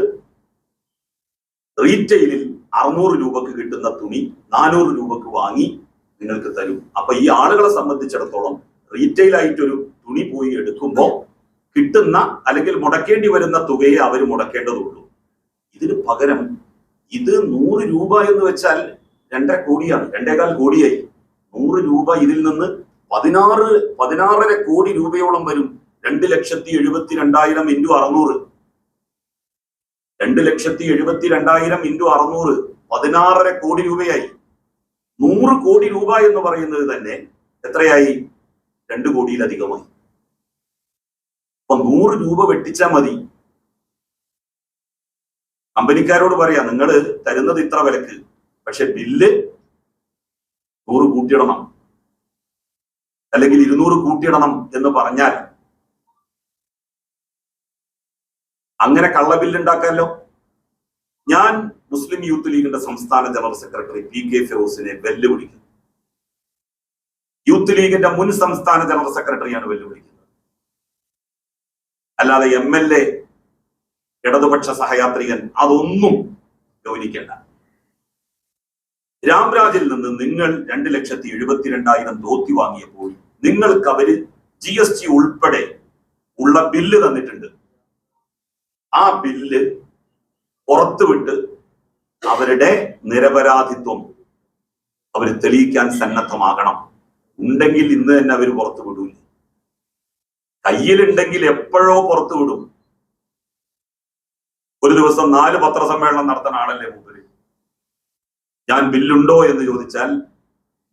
റീറ്റെയിലിൽ 600 രൂപക്ക് കിട്ടുന്ന തുണി 400 രൂപക്ക് വാങ്ങി നിങ്ങൾക്ക് തരും. അപ്പൊ ഈ ആളുകളെ സംബന്ധിച്ചിടത്തോളം റീറ്റെയിൽ ആയിട്ടൊരു തുണി പോയി എടുക്കുമ്പോൾ കിട്ടുന്ന അല്ലെങ്കിൽ മുടക്കേണ്ടി വരുന്ന തുകയെ അവർ മുടക്കേണ്ടതുള്ളൂ. ഇതിന് പകരം ഇത് 100 രൂപ എന്ന് വെച്ചാൽ 2.5 കോടിയാണ്, 2.25 കോടിയായി. 100 രൂപ ഇതിൽ നിന്ന് 16.5 കോടി രൂപയോളം വരും. 2,72,000 ഇൻറ്റു 600, 2,72,000 ഇൻറ്റു 600, 16.5 കോടി രൂപയായി. 100 കോടി രൂപ എന്ന് പറയുന്നത് തന്നെ എത്രയായി? 2 കോടിയിലധികമായി. അപ്പൊ 100 രൂപ വെട്ടിച്ചാൽ മതി. കമ്പനിക്കാരോട് പറയാം, നിങ്ങൾ തരുന്നത് ഇത്ര വിലക്ക്, പക്ഷെ ബില്ല് 100 കൂട്ടിയിടണം, അല്ലെങ്കിൽ 200 കൂട്ടിയിടണം എന്ന് പറഞ്ഞാൽ അങ്ങനെ കള്ളബില്ല് ഉണ്ടാക്കാമല്ലോ. ഞാൻ മുസ്ലിം യൂത്ത് ലീഗിന്റെ സംസ്ഥാന ജനറൽ സെക്രട്ടറി PK ഫിറോസിനെ വെല്ലുവിളിക്കുന്നു. യൂത്ത് ലീഗിന്റെ മുൻ സംസ്ഥാന ജനറൽ സെക്രട്ടറിയാണ് വെല്ലുവിളിക്കുന്നത്. അല്ലാതെ MLA, ഇടതുപക്ഷ സഹയാത്രികൻ, അതൊന്നും ഗൗനിക്കേണ്ട. രാംരാജിൽ നിന്ന് നിങ്ങൾ 2,72,000 ധോത്തി വാങ്ങിയപ്പോൾ നിങ്ങൾക്ക് അവര് GST ഉൾപ്പെടെ ഉള്ള ബില്ല് തന്നിട്ടുണ്ട്. ആ ബില്ല് പുറത്തുവിട്ട് അവരുടെ നിരപരാധിത്വം അവർ തെളിയിക്കാൻ സന്നദ്ധമാകണം. ഉണ്ടെങ്കിൽ ഇന്ന് തന്നെ അവർ പുറത്തു വിടൂല. കയ്യിലുണ്ടെങ്കിൽ എപ്പോഴോ പുറത്തു വിടും. ഒരു ദിവസം 4 പത്രസമ്മേളനം നടത്തുന്ന ആളല്ലേ മൂപ്പര്. ഞാൻ ബില്ലുണ്ടോ എന്ന് ചോദിച്ചാൽ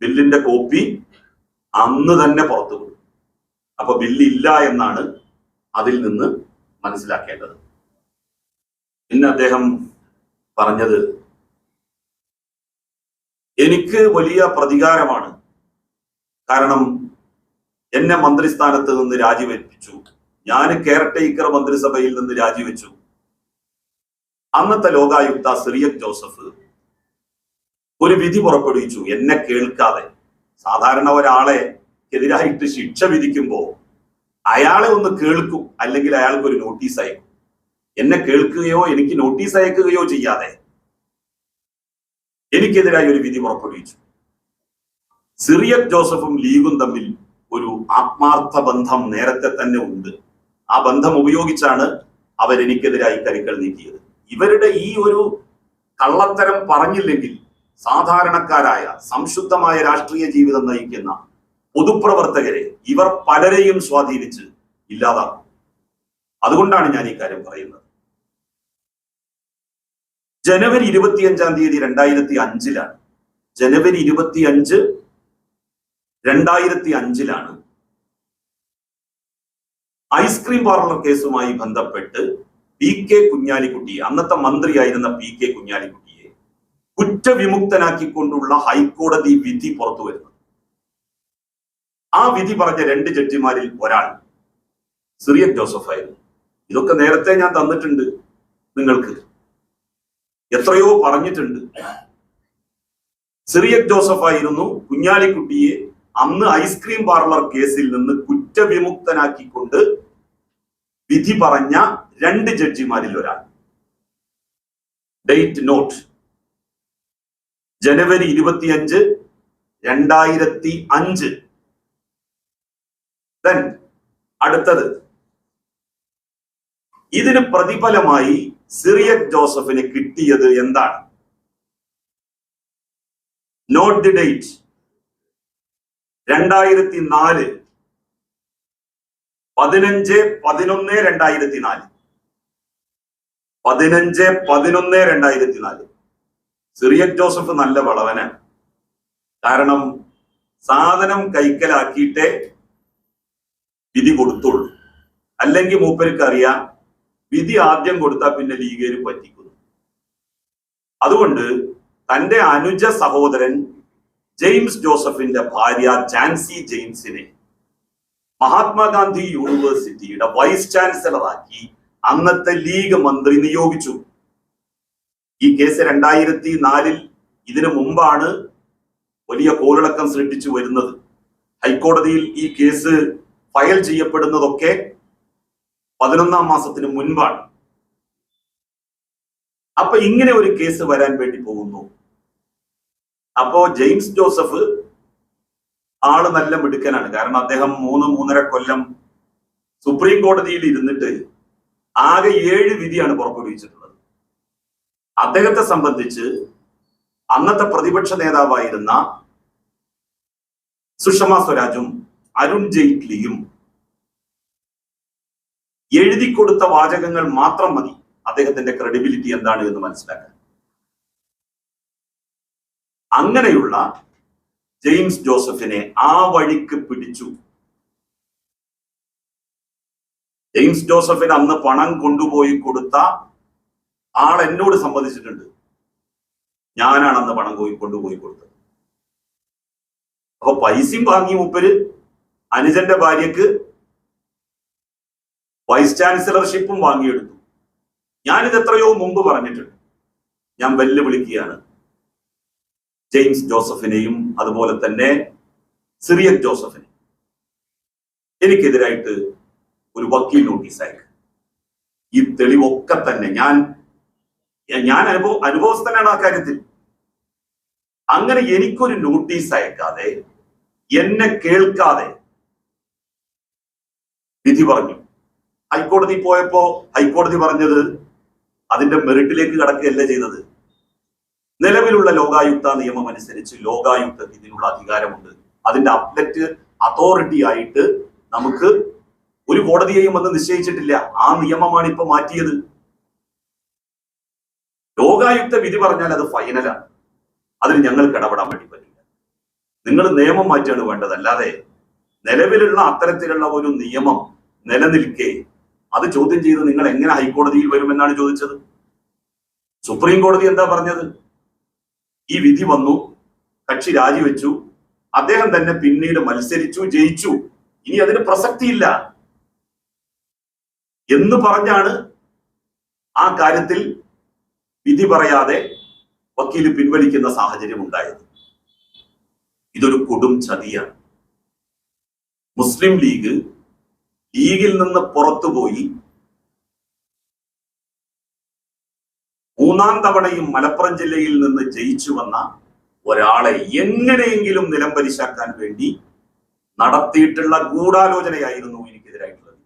ബില്ലിന്റെ കോപ്പി അന്ന് തന്നെ പുറത്തു വിടും. അപ്പൊ ബില്ലില്ല എന്നാണ് അതിൽ നിന്ന് മനസ്സിലാക്കേണ്ടത്. പിന്നെ അദ്ദേഹം പറഞ്ഞത്, എനിക്ക് വലിയ പ്രതികാരമാണ്, കാരണം എന്നെ മന്ത്രിസ്ഥാനത്ത് നിന്ന് രാജിവെപ്പിച്ചു, ഞാൻ കെയർടേക്കർ മന്ത്രിസഭയിൽ നിന്ന് രാജിവെച്ചു. അന്നത്തെ ലോകായുക്ത സിറിയക് ജോസഫ് ഒരു വിധി പുറപ്പെടുവിച്ചു എന്നെ കേൾക്കാതെ. സാധാരണ ഒരാളെ എതിരായിട്ട് ശിക്ഷ വിധിക്കുമ്പോൾ അയാളെ ഒന്ന് കേൾക്കും, അല്ലെങ്കിൽ അയാൾക്ക് ഒരു നോട്ടീസ് അയക്കും. എന്നെ കേൾക്കുകയോ എനിക്ക് നോട്ടീസ് അയക്കുകയോ ചെയ്യാതെ എനിക്കെതിരായി ഒരു വിധി പുറപ്പെടുവിച്ചു. സിറിയക് ജോസഫും ലീഗും തമ്മിൽ ഒരു ആത്മാർത്ഥ ബന്ധം നേരത്തെ തന്നെ ഉണ്ട്. ആ ബന്ധം ഉപയോഗിച്ചാണ് അവരെനിക്കെതിരായി കരുക്കൾ നീക്കിയത്. ഇവരുടെ ഈ ഒരു കള്ളത്തരം പറഞ്ഞില്ലെങ്കിൽ സാധാരണക്കാരായ സംശുദ്ധമായ രാഷ്ട്രീയ ജീവിതം നയിക്കുന്ന പൊതുപ്രവർത്തകരെ ഇവർ പലരെയും സ്വാധീനിച്ച് ഇല്ലാതാക്കും. അതുകൊണ്ടാണ് ഞാൻ ഈ കാര്യം പറയുന്നത്. ജനുവരി 25-ാം തീയതി 2005-ലാണ്. ജനുവരി 25, 2005-ലാണ് ഐസ്ക്രീം പാർലർ കേസുമായി ബന്ധപ്പെട്ട് PK കുഞ്ഞാലിക്കുട്ടിയെ, അന്നത്തെ മന്ത്രിയായിരുന്ന PK കുഞ്ഞാലിക്കുട്ടിയെ കുറ്റവിമുക്തനാക്കിക്കൊണ്ടുള്ള ഹൈക്കോടതി വിധി പുറത്തു വരുന്നത്. ആ വിധി പറഞ്ഞ 2 ജഡ്ജിമാരിൽ ഒരാൾ സിറിയക് ജോസഫ് ആയിരുന്നു. ഇതൊക്കെ നേരത്തെ ഞാൻ തന്നിട്ടുണ്ട്, നിങ്ങൾക്ക് എത്രയോ പറഞ്ഞിട്ടുണ്ട്. സിറിയക് ജോസഫ് ആയിരുന്നു കുഞ്ഞാലിക്കുട്ടിയെ അന്ന് ഐസ്ക്രീം പാർലർ കേസിൽ നിന്ന് കുറ്റവിമുക്തനാക്കിക്കൊണ്ട് വിധി പറഞ്ഞ 2 ജഡ്ജിമാരിൽ ഒരാൾ. ഡേറ്റ് നോട്ട്, ജനുവരി 25, 2005. അടുത്തത്, ഇതിന് പ്രതിഫലമായി സിറിയക് ജോസഫിന് കിട്ടിയത് എന്താണ്? Note the date, 2004 15/11/2004 15/11/2004 Cyriac Joseph നല്ല വളവനാണ്. കാരണം സാധനം കൈക്കലാക്കിയിട്ടേ വിധി കൊടുത്തുള്ളൂ. അല്ലെങ്കിൽ മൂപ്പർക്ക് അറിയാം വിധി ആദ്യം കൊടുത്താൽ പിന്നെ ലീഗേര് പറ്റിക്കുന്നു. അതുകൊണ്ട് തന്റെ അനുജ സഹോദരൻ ജെയിംസ് ജോസഫിന്റെ ഭാര്യ ജാൻസി ജെയിംസിനെ മഹാത്മാഗാന്ധി യൂണിവേഴ്സിറ്റിയുടെ വൈസ് ചാൻസലറാക്കി അന്നത്തെ ലീഗ് മന്ത്രി നിയോഗിച്ചു. ഈ കേസ് 2004 ഇതിനു മുമ്പാണ് വലിയ കോളിളക്കം സൃഷ്ടിച്ചു വരുന്നത്. ഹൈക്കോടതിയിൽ ഈ കേസ് ഫയൽ ചെയ്യപ്പെടുന്നതൊക്കെ 11ാം മാസത്തിന് മുൻപാണ്. അപ്പൊ ഇങ്ങനെ ഒരു കേസ് വരാൻ വേണ്ടി പോകുന്നു. അപ്പോ ജെയിംസ് ജോസഫ് ആള് നല്ല മിടുക്കനാണ്. കാരണം അദ്ദേഹം 3-3.5 കൊല്ലം സുപ്രീം കോടതിയിൽ ഇരുന്നിട്ട് ആകെ 7 വിധിയാണ് പുറപ്പെടുവിച്ചിട്ടുള്ളത്. അദ്ദേഹത്തെ സംബന്ധിച്ച് അന്നത്തെ പ്രതിപക്ഷ നേതാവായിരുന്ന സുഷമ സ്വരാജും അരുൺ ജെയ്റ്റ്ലിയും എഴുതി കൊടുത്ത വാചകങ്ങൾ മാത്രം മതി അദ്ദേഹത്തിന്റെ ക്രെഡിബിലിറ്റി എന്താണ് എന്ന് മനസ്സിലാക്കാൻ. അങ്ങനെയുള്ള ജെയിംസ് ജോസഫിനെ ആ വഴിക്ക് പിടിച്ചു. ജെയിംസ് ജോസഫിന് അന്ന് പണം കൊണ്ടുപോയി കൊടുത്ത ആൾ എന്നോട് സമ്മതിച്ചിട്ടുണ്ട്, ഞാനാണ് അന്ന് പണം കൊണ്ടുപോയി കൊടുത്തത്. അപ്പൊ പൈസയും വാങ്ങി മൂപ്പര് അനുജന്റെ ഭാര്യക്ക് വൈസ് ചാൻസലർഷിപ്പും വാങ്ങിയെടുത്തു. ഞാനിത് എത്രയോ മുമ്പ് പറഞ്ഞിട്ടുണ്ട്. ഞാൻ വെല്ലുവിളിക്കുകയാണ് ജെയിംസ് ജോസഫിനെയും അതുപോലെ തന്നെ സിറിയക് ജോസഫിനെയും. എനിക്കെതിരായിട്ട് ഒരു വക്കീൽ നോട്ടീസ് അയക്കുക. ഈ തെളിവൊക്കെ തന്നെ ഞാൻ അനുഭവസ്ഥനാണ് ആ കാര്യത്തിൽ. അങ്ങനെ എനിക്കൊരു നോട്ടീസ് അയക്കാതെ, എന്നെ കേൾക്കാതെ വിധി പറഞ്ഞു. ഹൈക്കോടതി പോയപ്പോ ഹൈക്കോടതി പറഞ്ഞത് അതിന്റെ മെറിറ്റിലേക്ക് കടക്കുകയല്ല ചെയ്തത്. നിലവിലുള്ള ലോകായുക്ത നിയമം അനുസരിച്ച് ലോകായുക്തക്ക് ഇതിനുള്ള അധികാരമുണ്ട്. അതിന്റെ അപ്ലറ്റ് അതോറിറ്റി ആയിട്ട് നമുക്ക് ഒരു കോടതിയെയും വന്ന് നിശ്ചയിച്ചിട്ടില്ല. ആ നിയമമാണ് ഇപ്പൊ മാറ്റിയത്. ലോകായുക്ത വിധി പറഞ്ഞാൽ അത് ഫൈനലാണ്. അതിന് ഞങ്ങൾക്ക് ഇടപെടാൻ വേണ്ടി പറ്റില്ല. നിങ്ങൾ നിയമം മാറ്റാണ് വേണ്ടത്. അല്ലാതെ നിലവിലുള്ള അത്തരത്തിലുള്ള ഒരു നിയമം നിലനിൽക്കെ അത് ചോദ്യം ചെയ്ത് നിങ്ങൾ എങ്ങനെ ഹൈക്കോടതിയിൽ വരുമെന്നാണ് ചോദിച്ചത്. സുപ്രീം കോടതി എന്താ പറഞ്ഞത്? ഈ വിധി വന്നു, കക്ഷി രാജിവെച്ചു, അദ്ദേഹം തന്നെ പിന്നീട് മത്സരിച്ചു, ജയിച്ചു, ഇനി അതിന് പ്രസക്തിയില്ല എന്ന് പറഞ്ഞാണ് ആ കാര്യത്തിൽ വിധി പറയാതെ വക്കീല് പിൻവലിക്കുന്ന സാഹചര്യം ഉണ്ടായത്. ഇതൊരു കൊടും ചതിയാണ്. മുസ്ലിം ലീഗിൽ നിന്ന് പുറത്തുപോയി 3ാം തവണയും മലപ്പുറം ജില്ലയിൽ നിന്ന് ജയിച്ചു വന്ന ഒരാളെ എങ്ങനെയെങ്കിലും നിലംപരിശാക്കാൻ വേണ്ടി നടത്തിയിട്ടുള്ള ഗൂഢാലോചനയായിരുന്നു എനിക്കെതിരായിട്ടുള്ളത്.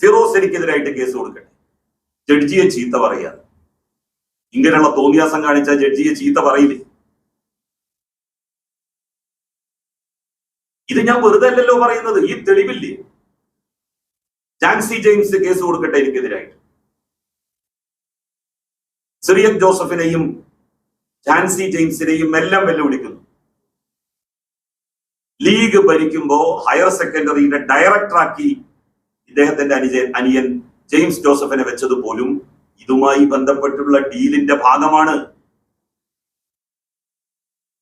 ഫിറോസ് എനിക്കെതിരായിട്ട് കേസ് കൊടുക്കട്ടെ, ജഡ്ജിയെ ചീത്ത പറയാതെ. ഇങ്ങനെയുള്ള തോന്നിയാസം കാണിച്ച ജഡ്ജിയെ ചീത്ത പറയില്ലേ? ഇത് ഞാൻ വെറുതെ അല്ലല്ലോ പറയുന്നത്. ഈ തെളിവില്ലേ? ജാൻസി ജെയിംസ് കേസ് കൊടുക്കട്ടെ എനിക്കെതിരായിട്ട്. സിറിയക് ജോസഫിനെയും ജാൻസി ജെയിംസിനെയും എല്ലാം വെല്ലുവിളിക്കുന്നു. ലീഗ് ഭരിക്കുമ്പോ ഹയർ സെക്കൻഡറിയുടെ ഡയറക്ടറാക്കി ഇദ്ദേഹത്തിന്റെ അനിയൻ ജെയിംസ് ജോസഫിനെ വെച്ചത് പോലും ഇതുമായി ബന്ധപ്പെട്ടുള്ള ഡീലിന്റെ ഭാഗമാണ്.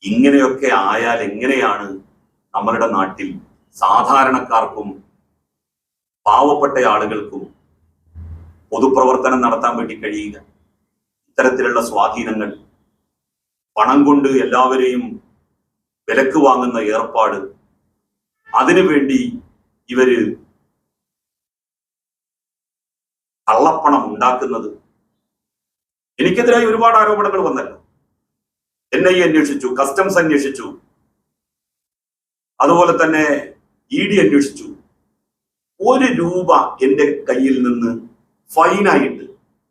ഇങ്ങനെയൊക്കെ ആയാൽ എങ്ങനെയാണ് നമ്മളുടെ നാട്ടിൽ സാധാരണക്കാർക്കും പാവപ്പെട്ട ആളുകൾക്കും പൊതുപ്രവർത്തനം നടത്താൻ വേണ്ടി കഴിയുക? ഇത്തരത്തിലുള്ള സ്വാധീനങ്ങൾ, പണം കൊണ്ട് എല്ലാവരെയും വിലക്ക് വാങ്ങുന്ന ഏർപ്പാട്, അതിനുവേണ്ടി ഇവര് കള്ളപ്പണം ഉണ്ടാക്കുന്നത്. എനിക്കെതിരായി ഒരുപാട് ആരോപണങ്ങൾ വന്നല്ലോ. NIA അന്വേഷിച്ചു, കസ്റ്റംസ് അന്വേഷിച്ചു, അതുപോലെ തന്നെ ED അന്വേഷിച്ചു. 1 രൂപ എന്റെ കയ്യിൽ നിന്ന് ഫൈനായിട്ട്,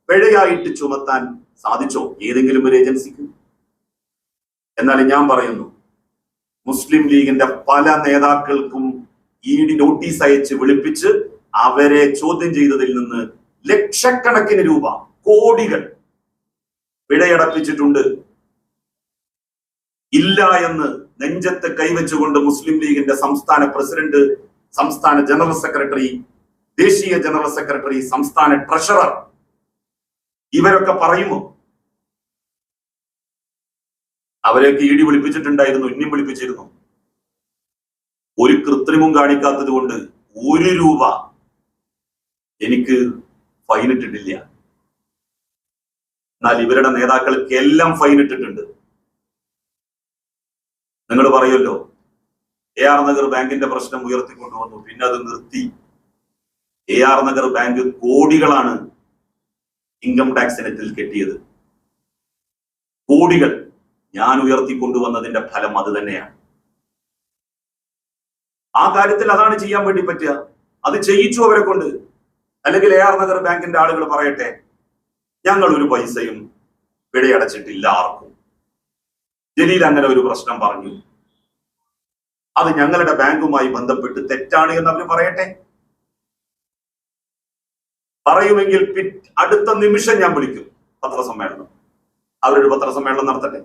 പിഴയായിട്ട് ചുമത്താൻ സാധിച്ചോ ഏതെങ്കിലും ഒരു ഏജൻസിക്ക്? എന്നാൽ ഞാൻ പറയുന്നു, മുസ്ലിം ലീഗിന്റെ പല നേതാക്കൾക്കും ED നോട്ടീസ് അയച്ച് വിളിപ്പിച്ച് അവരെ ചോദ്യം ചെയ്തതിൽ നിന്ന് ലക്ഷക്കണക്കിന് രൂപ, കോടികൾ പിഴയടപ്പിച്ചിട്ടുണ്ട്. ഇല്ല എന്ന് നെഞ്ചത്ത് കൈവച്ചുകൊണ്ട് മുസ്ലിം ലീഗിന്റെ സംസ്ഥാന പ്രസിഡന്റ്, സംസ്ഥാന ജനറൽ സെക്രട്ടറി, ദേശീയ ജനറൽ സെക്രട്ടറി, സംസ്ഥാന ട്രഷറർ ഇവരൊക്കെ പറയുമോ? അവരെയൊക്കെ ED വിളിപ്പിച്ചിട്ടുണ്ടായിരുന്നു, ഇനിയും വിളിപ്പിച്ചിരുന്നു. ഒരു കൃത്രിമം കാണിക്കാത്തത് കൊണ്ട് 1 രൂപ എനിക്ക് ഫൈൻ ഇട്ടിട്ടില്ല. എന്നാൽ ഇവരുടെ നേതാക്കൾക്കെല്ലാം ഫൈൻ ഇട്ടിട്ടുണ്ട്. നിങ്ങൾ പറയുമല്ലോ, AR നഗർ ബാങ്കിന്റെ പ്രശ്നം ഉയർത്തിക്കൊണ്ടുവന്നു, പിന്നെ അത് നിർത്തി. AR നഗർ ബാങ്ക് കോടികളാണ് ഇൻകം ടാക്സ് ഇനത്തിൽ കെട്ടിയത്. കോടികൾ ഞാൻ ഉയർത്തിക്കൊണ്ടുവന്നതിന്റെ ഫലം അത് തന്നെയാണ്. ആ കാര്യത്തിൽ അതാണ് ചെയ്യാൻ വേണ്ടി പറ്റുക. അത് ചെയ്യിച്ചു അവരെ കൊണ്ട്. അല്ലെങ്കിൽ AR നഗർ ബാങ്കിന്റെ ആളുകൾ പറയട്ടെ, ഞങ്ങൾ ഒരു പൈസയും പിഴയടച്ചിട്ടില്ല ആർക്കും. ജലീൽ അങ്ങനെ ഒരു പ്രശ്നം പറഞ്ഞു, അത് ഞങ്ങളുടെ ബാങ്കുമായി ബന്ധപ്പെട്ട് തെറ്റാണ് എന്ന് അവർ പറയട്ടെ. പറയുമെങ്കിൽ അടുത്ത നിമിഷം ഞാൻ വിളിക്കും പത്രസമ്മേളനം. അവരൊരു പത്രസമ്മേളനം നടത്തട്ടെ.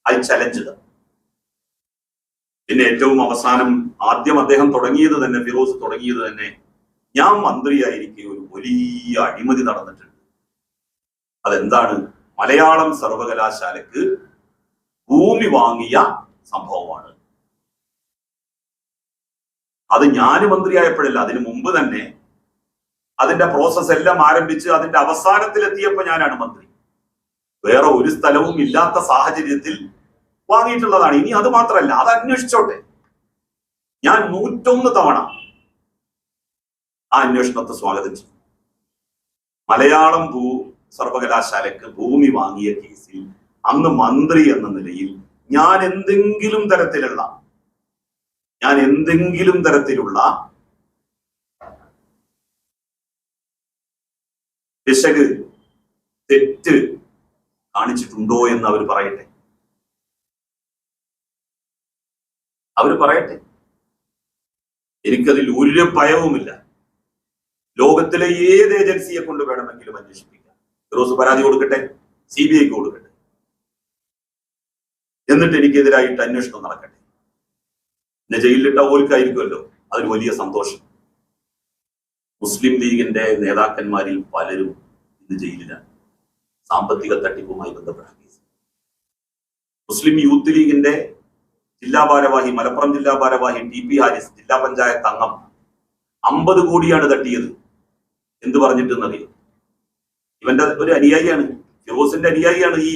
I challenge dum. പിന്നെ ഏറ്റവും അവസാനം ആദ്യം അദ്ദേഹം തുടങ്ങിയത് തന്നെ, ഫിറോസ് തുടങ്ങിയത് തന്നെ, ഞാൻ മന്ത്രിയായിരിക്കെ ഒരു വലിയ അഴിമതി നടന്നിട്ടുണ്ട്. അതെന്താണ്? മലയാളം സർവകലാശാലക്ക് ഭൂമി വാങ്ങിയ സംഭവമാണ്. അത് ഞാൻ മന്ത്രിയായപ്പോഴല്ല, അതിനു മുമ്പ് തന്നെ അതിന്റെ പ്രോസസ് എല്ലാം ആരംഭിച്ച് അതിന്റെ അവസാനത്തിലെത്തിയപ്പോ ഞാനാണ് മന്ത്രി. വേറെ ഒരു സ്ഥലവും ഇല്ലാത്ത സാഹചര്യത്തിൽ വാങ്ങിയിട്ടുള്ളതാണ്. ഇനി അത് മാത്രമല്ല, അത് അന്വേഷിച്ചോട്ടെ. ഞാൻ 101 തവണ ആ അന്വേഷണത്തെ സ്വാഗതം ചെയ്തു. മലയാളം സർവകലാശാലയ്ക്ക് ഭൂമി വാങ്ങിയ കേസിൽ അന്ന് മന്ത്രി എന്ന നിലയിൽ ഞാൻ എന്തെങ്കിലും തരത്തിലുള്ള പിശക്, തെറ്റ് കാണിച്ചിട്ടുണ്ടോ എന്ന് അവർ പറയട്ടെ. എനിക്കതിൽ ഒരു ഭയവുമില്ല. ലോകത്തിലെ ഏത് ഏജൻസിയെ കൊണ്ട് വേണമെങ്കിലും അന്വേഷിപ്പിക്കാം. ഫിറോസ് പരാതി കൊടുക്കട്ടെ, CBIക്ക് കൊടുക്കട്ടെ, എന്നിട്ട് എനിക്കെതിരായിട്ട് അന്വേഷണം നടക്കട്ടെ. എന്നെ ജയിലിലിട്ട ഓൽക്കായിരിക്കുമല്ലോ അതിൽ വലിയ സന്തോഷം. മുസ്ലിം ലീഗിന്റെ നേതാക്കന്മാരിൽ പലരും ഇന്ന് ജയിലിലാണ്, സാമ്പത്തിക തട്ടിപ്പുമായി ബന്ധപ്പെട്ട കേസ്. മുസ്ലിം യൂത്ത് ലീഗിന്റെ ജില്ലാ ഭാരവാഹി, മലപ്പുറം ജില്ലാ ഭാരവാഹി TP ഹാരിസ്, ജില്ലാ പഞ്ചായത്ത് അംഗം, 50 കോടിയാണ് തട്ടിയത്. എന്ത് പറഞ്ഞിട്ടെന്നറിയോ? ഇവന്റെ ഒരു അനുയായിയാണ്, ഫിറോസിന്റെ അനുയായിയാണ് ഈ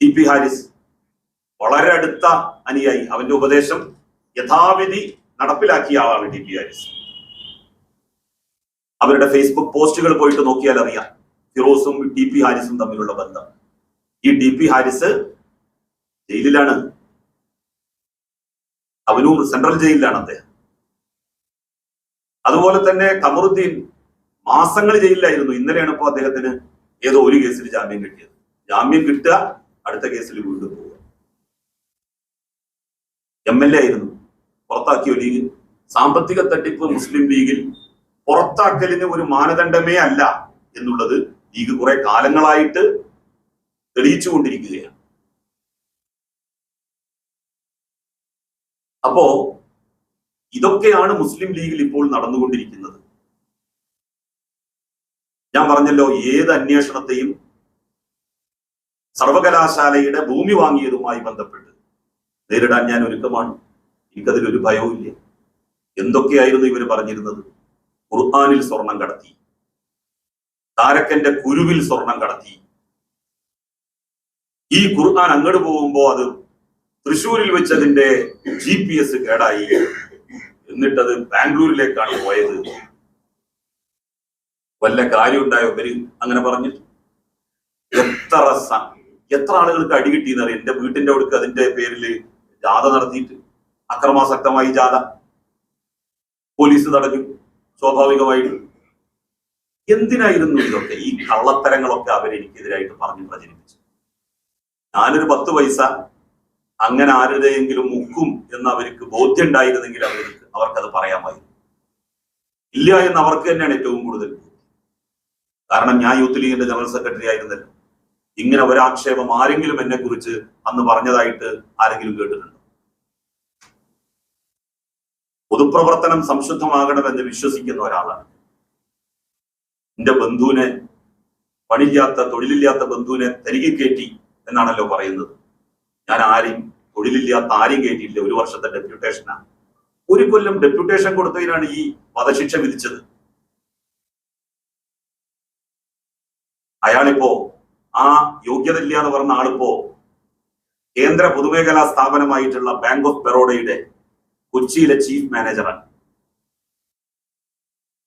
TP ഹാരിസ്. വളരെ അടുത്ത അനുയായി. അവന്റെ ഉപദേശം യഥാവിധി നടപ്പിലാക്കിയ ആളാണ് TP ഹാരിസ്. അവരുടെ ഫേസ്ബുക്ക് പോസ്റ്റുകൾ പോയിട്ട് നോക്കിയാൽ അറിയാം ഫിറോസും TP ഹാരിസും തമ്മിലുള്ള ബന്ധം. ഈ TP ഹാരിസ് ജയിലിലാണ്, അവനൂർ സെൻട്രൽ ജയിലിലാണ് അദ്ദേഹം. അതുപോലെ തന്നെ കമറുദ്ദീൻ മാസങ്ങൾ ജയിലിലായിരുന്നു. ഇന്നലെയാണ് ഇപ്പോൾ അദ്ദേഹത്തിന് ഏതോ ഒരു കേസിൽ ജാമ്യം കിട്ടിയത്. ജാമ്യം കിട്ടുക, അടുത്ത കേസിൽ വീണ്ടും പോവുക. MLA ആയിരുന്നു, പുറത്താക്കിയോ ലീഗ്? സാമ്പത്തിക തട്ടിപ്പ് മുസ്ലിം ലീഗിൽ പുറത്താക്കലിന് ഒരു മാനദണ്ഡമേ അല്ല എന്നുള്ളത് ലീഗ് കുറെ കാലങ്ങളായിട്ട് തെളിയിച്ചുകൊണ്ടിരിക്കുകയാണ്. അപ്പോ ഇതൊക്കെയാണ് മുസ്ലിം ലീഗിൽ ഇപ്പോൾ നടന്നുകൊണ്ടിരിക്കുന്നത്. ഞാൻ പറഞ്ഞല്ലോ, ഏത് അന്വേഷണത്തെയും സർവകലാശാലയുടെ ഭൂമി വാങ്ങിയതുമായി ബന്ധപ്പെട്ട് നേരിടാൻ ഞാൻ ഒരുക്കമാണ്. എനിക്കതിലൊരു ഭയവും ഇല്ല. എന്തൊക്കെയായിരുന്നു ഇവർ പറഞ്ഞിരുന്നത്? ഖുർആനിൽ സ്വർണം കടത്തി, താരക്കന്റെ കുരുവിൽ സ്വർണം കടത്തി. ഈ ഖുർആൻ അങ്ങോട്ട് പോകുമ്പോ അത് തൃശ്ശൂരിൽ വെച്ചതിന്റെ GPS കേടായി, എന്നിട്ടത് ബാംഗ്ലൂരിലേക്കാണ് പോയത്. വല്ല കാര്യം ഉണ്ടായോ ഇവര് അങ്ങനെ പറഞ്ഞിട്ട്? എത്ര ആളുകൾക്ക് അടി കിട്ടിയെന്നറിയാം. എന്റെ വീട്ടിന്റെ അടുക്ക് അതിന്റെ പേരില് ജാഥ നടത്തിയിട്ട്, അക്രമാസക്തമായി ജാഥ, പോലീസ് തടഞ്ഞു. സ്വാഭാവികമായിട്ടും എന്തിനായിരുന്നു ഇതൊക്കെ? ഈ കള്ളത്തരങ്ങളൊക്കെ അവരെനിക്കെതിരായിട്ട് പറഞ്ഞു പ്രചരിപ്പിച്ചു. ഞാനൊരു 10 പൈസ അങ്ങനെ ആരുടെയെങ്കിലും മുക്കും എന്ന് അവർക്ക് ബോധ്യം ഉണ്ടായിരുന്നെങ്കിൽ അവർക്കത് പറയാമായിരുന്നു. ഇല്ല എന്ന് അവർക്ക് തന്നെയാണ് ഏറ്റവും കൂടുതൽ. കാരണം ഞാൻ യൂത്ത് ലീഗിന്റെ ജനറൽ സെക്രട്ടറി ആയിരുന്നല്ലോ. ഇങ്ങനെ ഒരാക്ഷേപം ആരെങ്കിലും എന്നെ കുറിച്ച് അന്ന് പറഞ്ഞതായിട്ട് ആരെങ്കിലും കേട്ടിട്ടുണ്ടോ? പൊതുപ്രവർത്തനം സംശുദ്ധമാകണമെന്ന് വിശ്വസിക്കുന്ന ഒരാളാണ്. എന്റെ ബന്ധുവിനെ, പണിയില്ലാത്ത തൊഴിലില്ലാത്ത ബന്ധുവിനെ തിരികെ കയറ്റി എന്നാണല്ലോ പറയുന്നത്. ഞാൻ തൊഴിലില്ലാത്ത ആരെയും കയറ്റിയില്ല. 1 വർഷത്തെ ഡെപ്യൂട്ടേഷനാണ്. 1 കൊല്ലം ഡെപ്യൂട്ടേഷൻ കൊടുത്തതിനാണ് ഈ വധശിക്ഷ വിധിച്ചത്. അയാളിപ്പോ ആ യോഗ്യത ഇല്ല എന്ന് പറഞ്ഞ ആളിപ്പോ കേന്ദ്ര പൊതുമേഖലാ സ്ഥാപനമായിട്ടുള്ള ബാങ്ക് ഓഫ് ബറോഡയുടെ കൊച്ചിയിലെ ചീഫ് മാനേജറാണ്.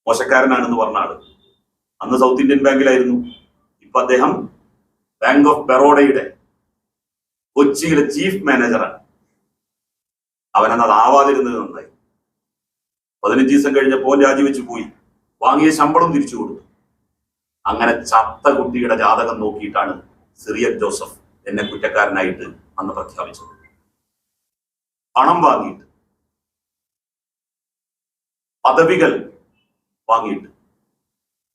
മോശക്കാരനാണെന്ന് പറഞ്ഞ ആള് അന്ന് സൗത്ത് ഇന്ത്യൻ ബാങ്കിലായിരുന്നു. ഇപ്പൊ അദ്ദേഹം ബാങ്ക് ഓഫ് ബറോഡയുടെ കൊച്ചിയിലെ ചീഫ് മാനേജറാണ്. അവനത് ആവാതിരുന്നത് നന്നായി. 15 ദിവസം കഴിഞ്ഞപ്പോൾ രാജിവെച്ച് പോയി. വാങ്ങിയ ശമ്പളം തിരിച്ചു കൊടുത്തു. അങ്ങനെ ചത്ത കുട്ടിയുടെ ജാതകം നോക്കിയിട്ടാണ് സിറിയക് ജോസഫ് എന്നെ കുറ്റക്കാരനായിട്ട് അന്ന് പ്രഖ്യാപിച്ചത്. പണം വാങ്ങിയിട്ട്, പദവികൾ വാങ്ങിയിട്ട്.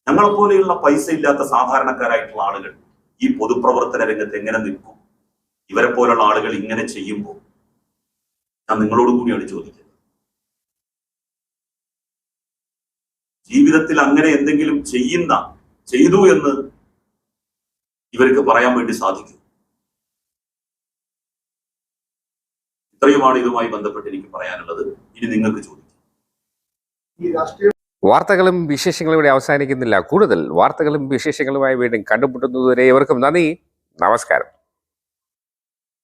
ഞങ്ങളെപ്പോലെയുള്ള പൈസ ഇല്ലാത്ത സാധാരണക്കാരായിട്ടുള്ള ആളുകൾ ഈ പൊതുപ്രവർത്തന രംഗത്ത് എങ്ങനെ നിൽക്കും? ഇവരെ പോലുള്ള ആളുകൾ ഇങ്ങനെ ചെയ്യുമ്പോൾ ഞാൻ നിങ്ങളോട് കൂടിയാണ് ചോദിക്കുന്നത്. ജീവിതത്തിൽ അങ്ങനെ എന്തെങ്കിലും ചെയ്തു എന്ന് ഇവർക്ക് പറയാൻ വേണ്ടി സാധിക്കും? ഇത്രയുമാണ് ഇതുമായി ബന്ധപ്പെട്ട് എനിക്ക് പറയാനുള്ളത്. ഇനി നിങ്ങൾക്ക് ചോദിക്കാം. വാർത്തകളും വിശേഷങ്ങളും ഇവിടെ അവസാനിക്കുന്നില്ല. കൂടുതൽ വാർത്തകളും വിശേഷങ്ങളുമായി വീണ്ടും കണ്ടുമുട്ടുന്നതുവരെ ഇവർക്കും നന്ദി, നമസ്കാരം.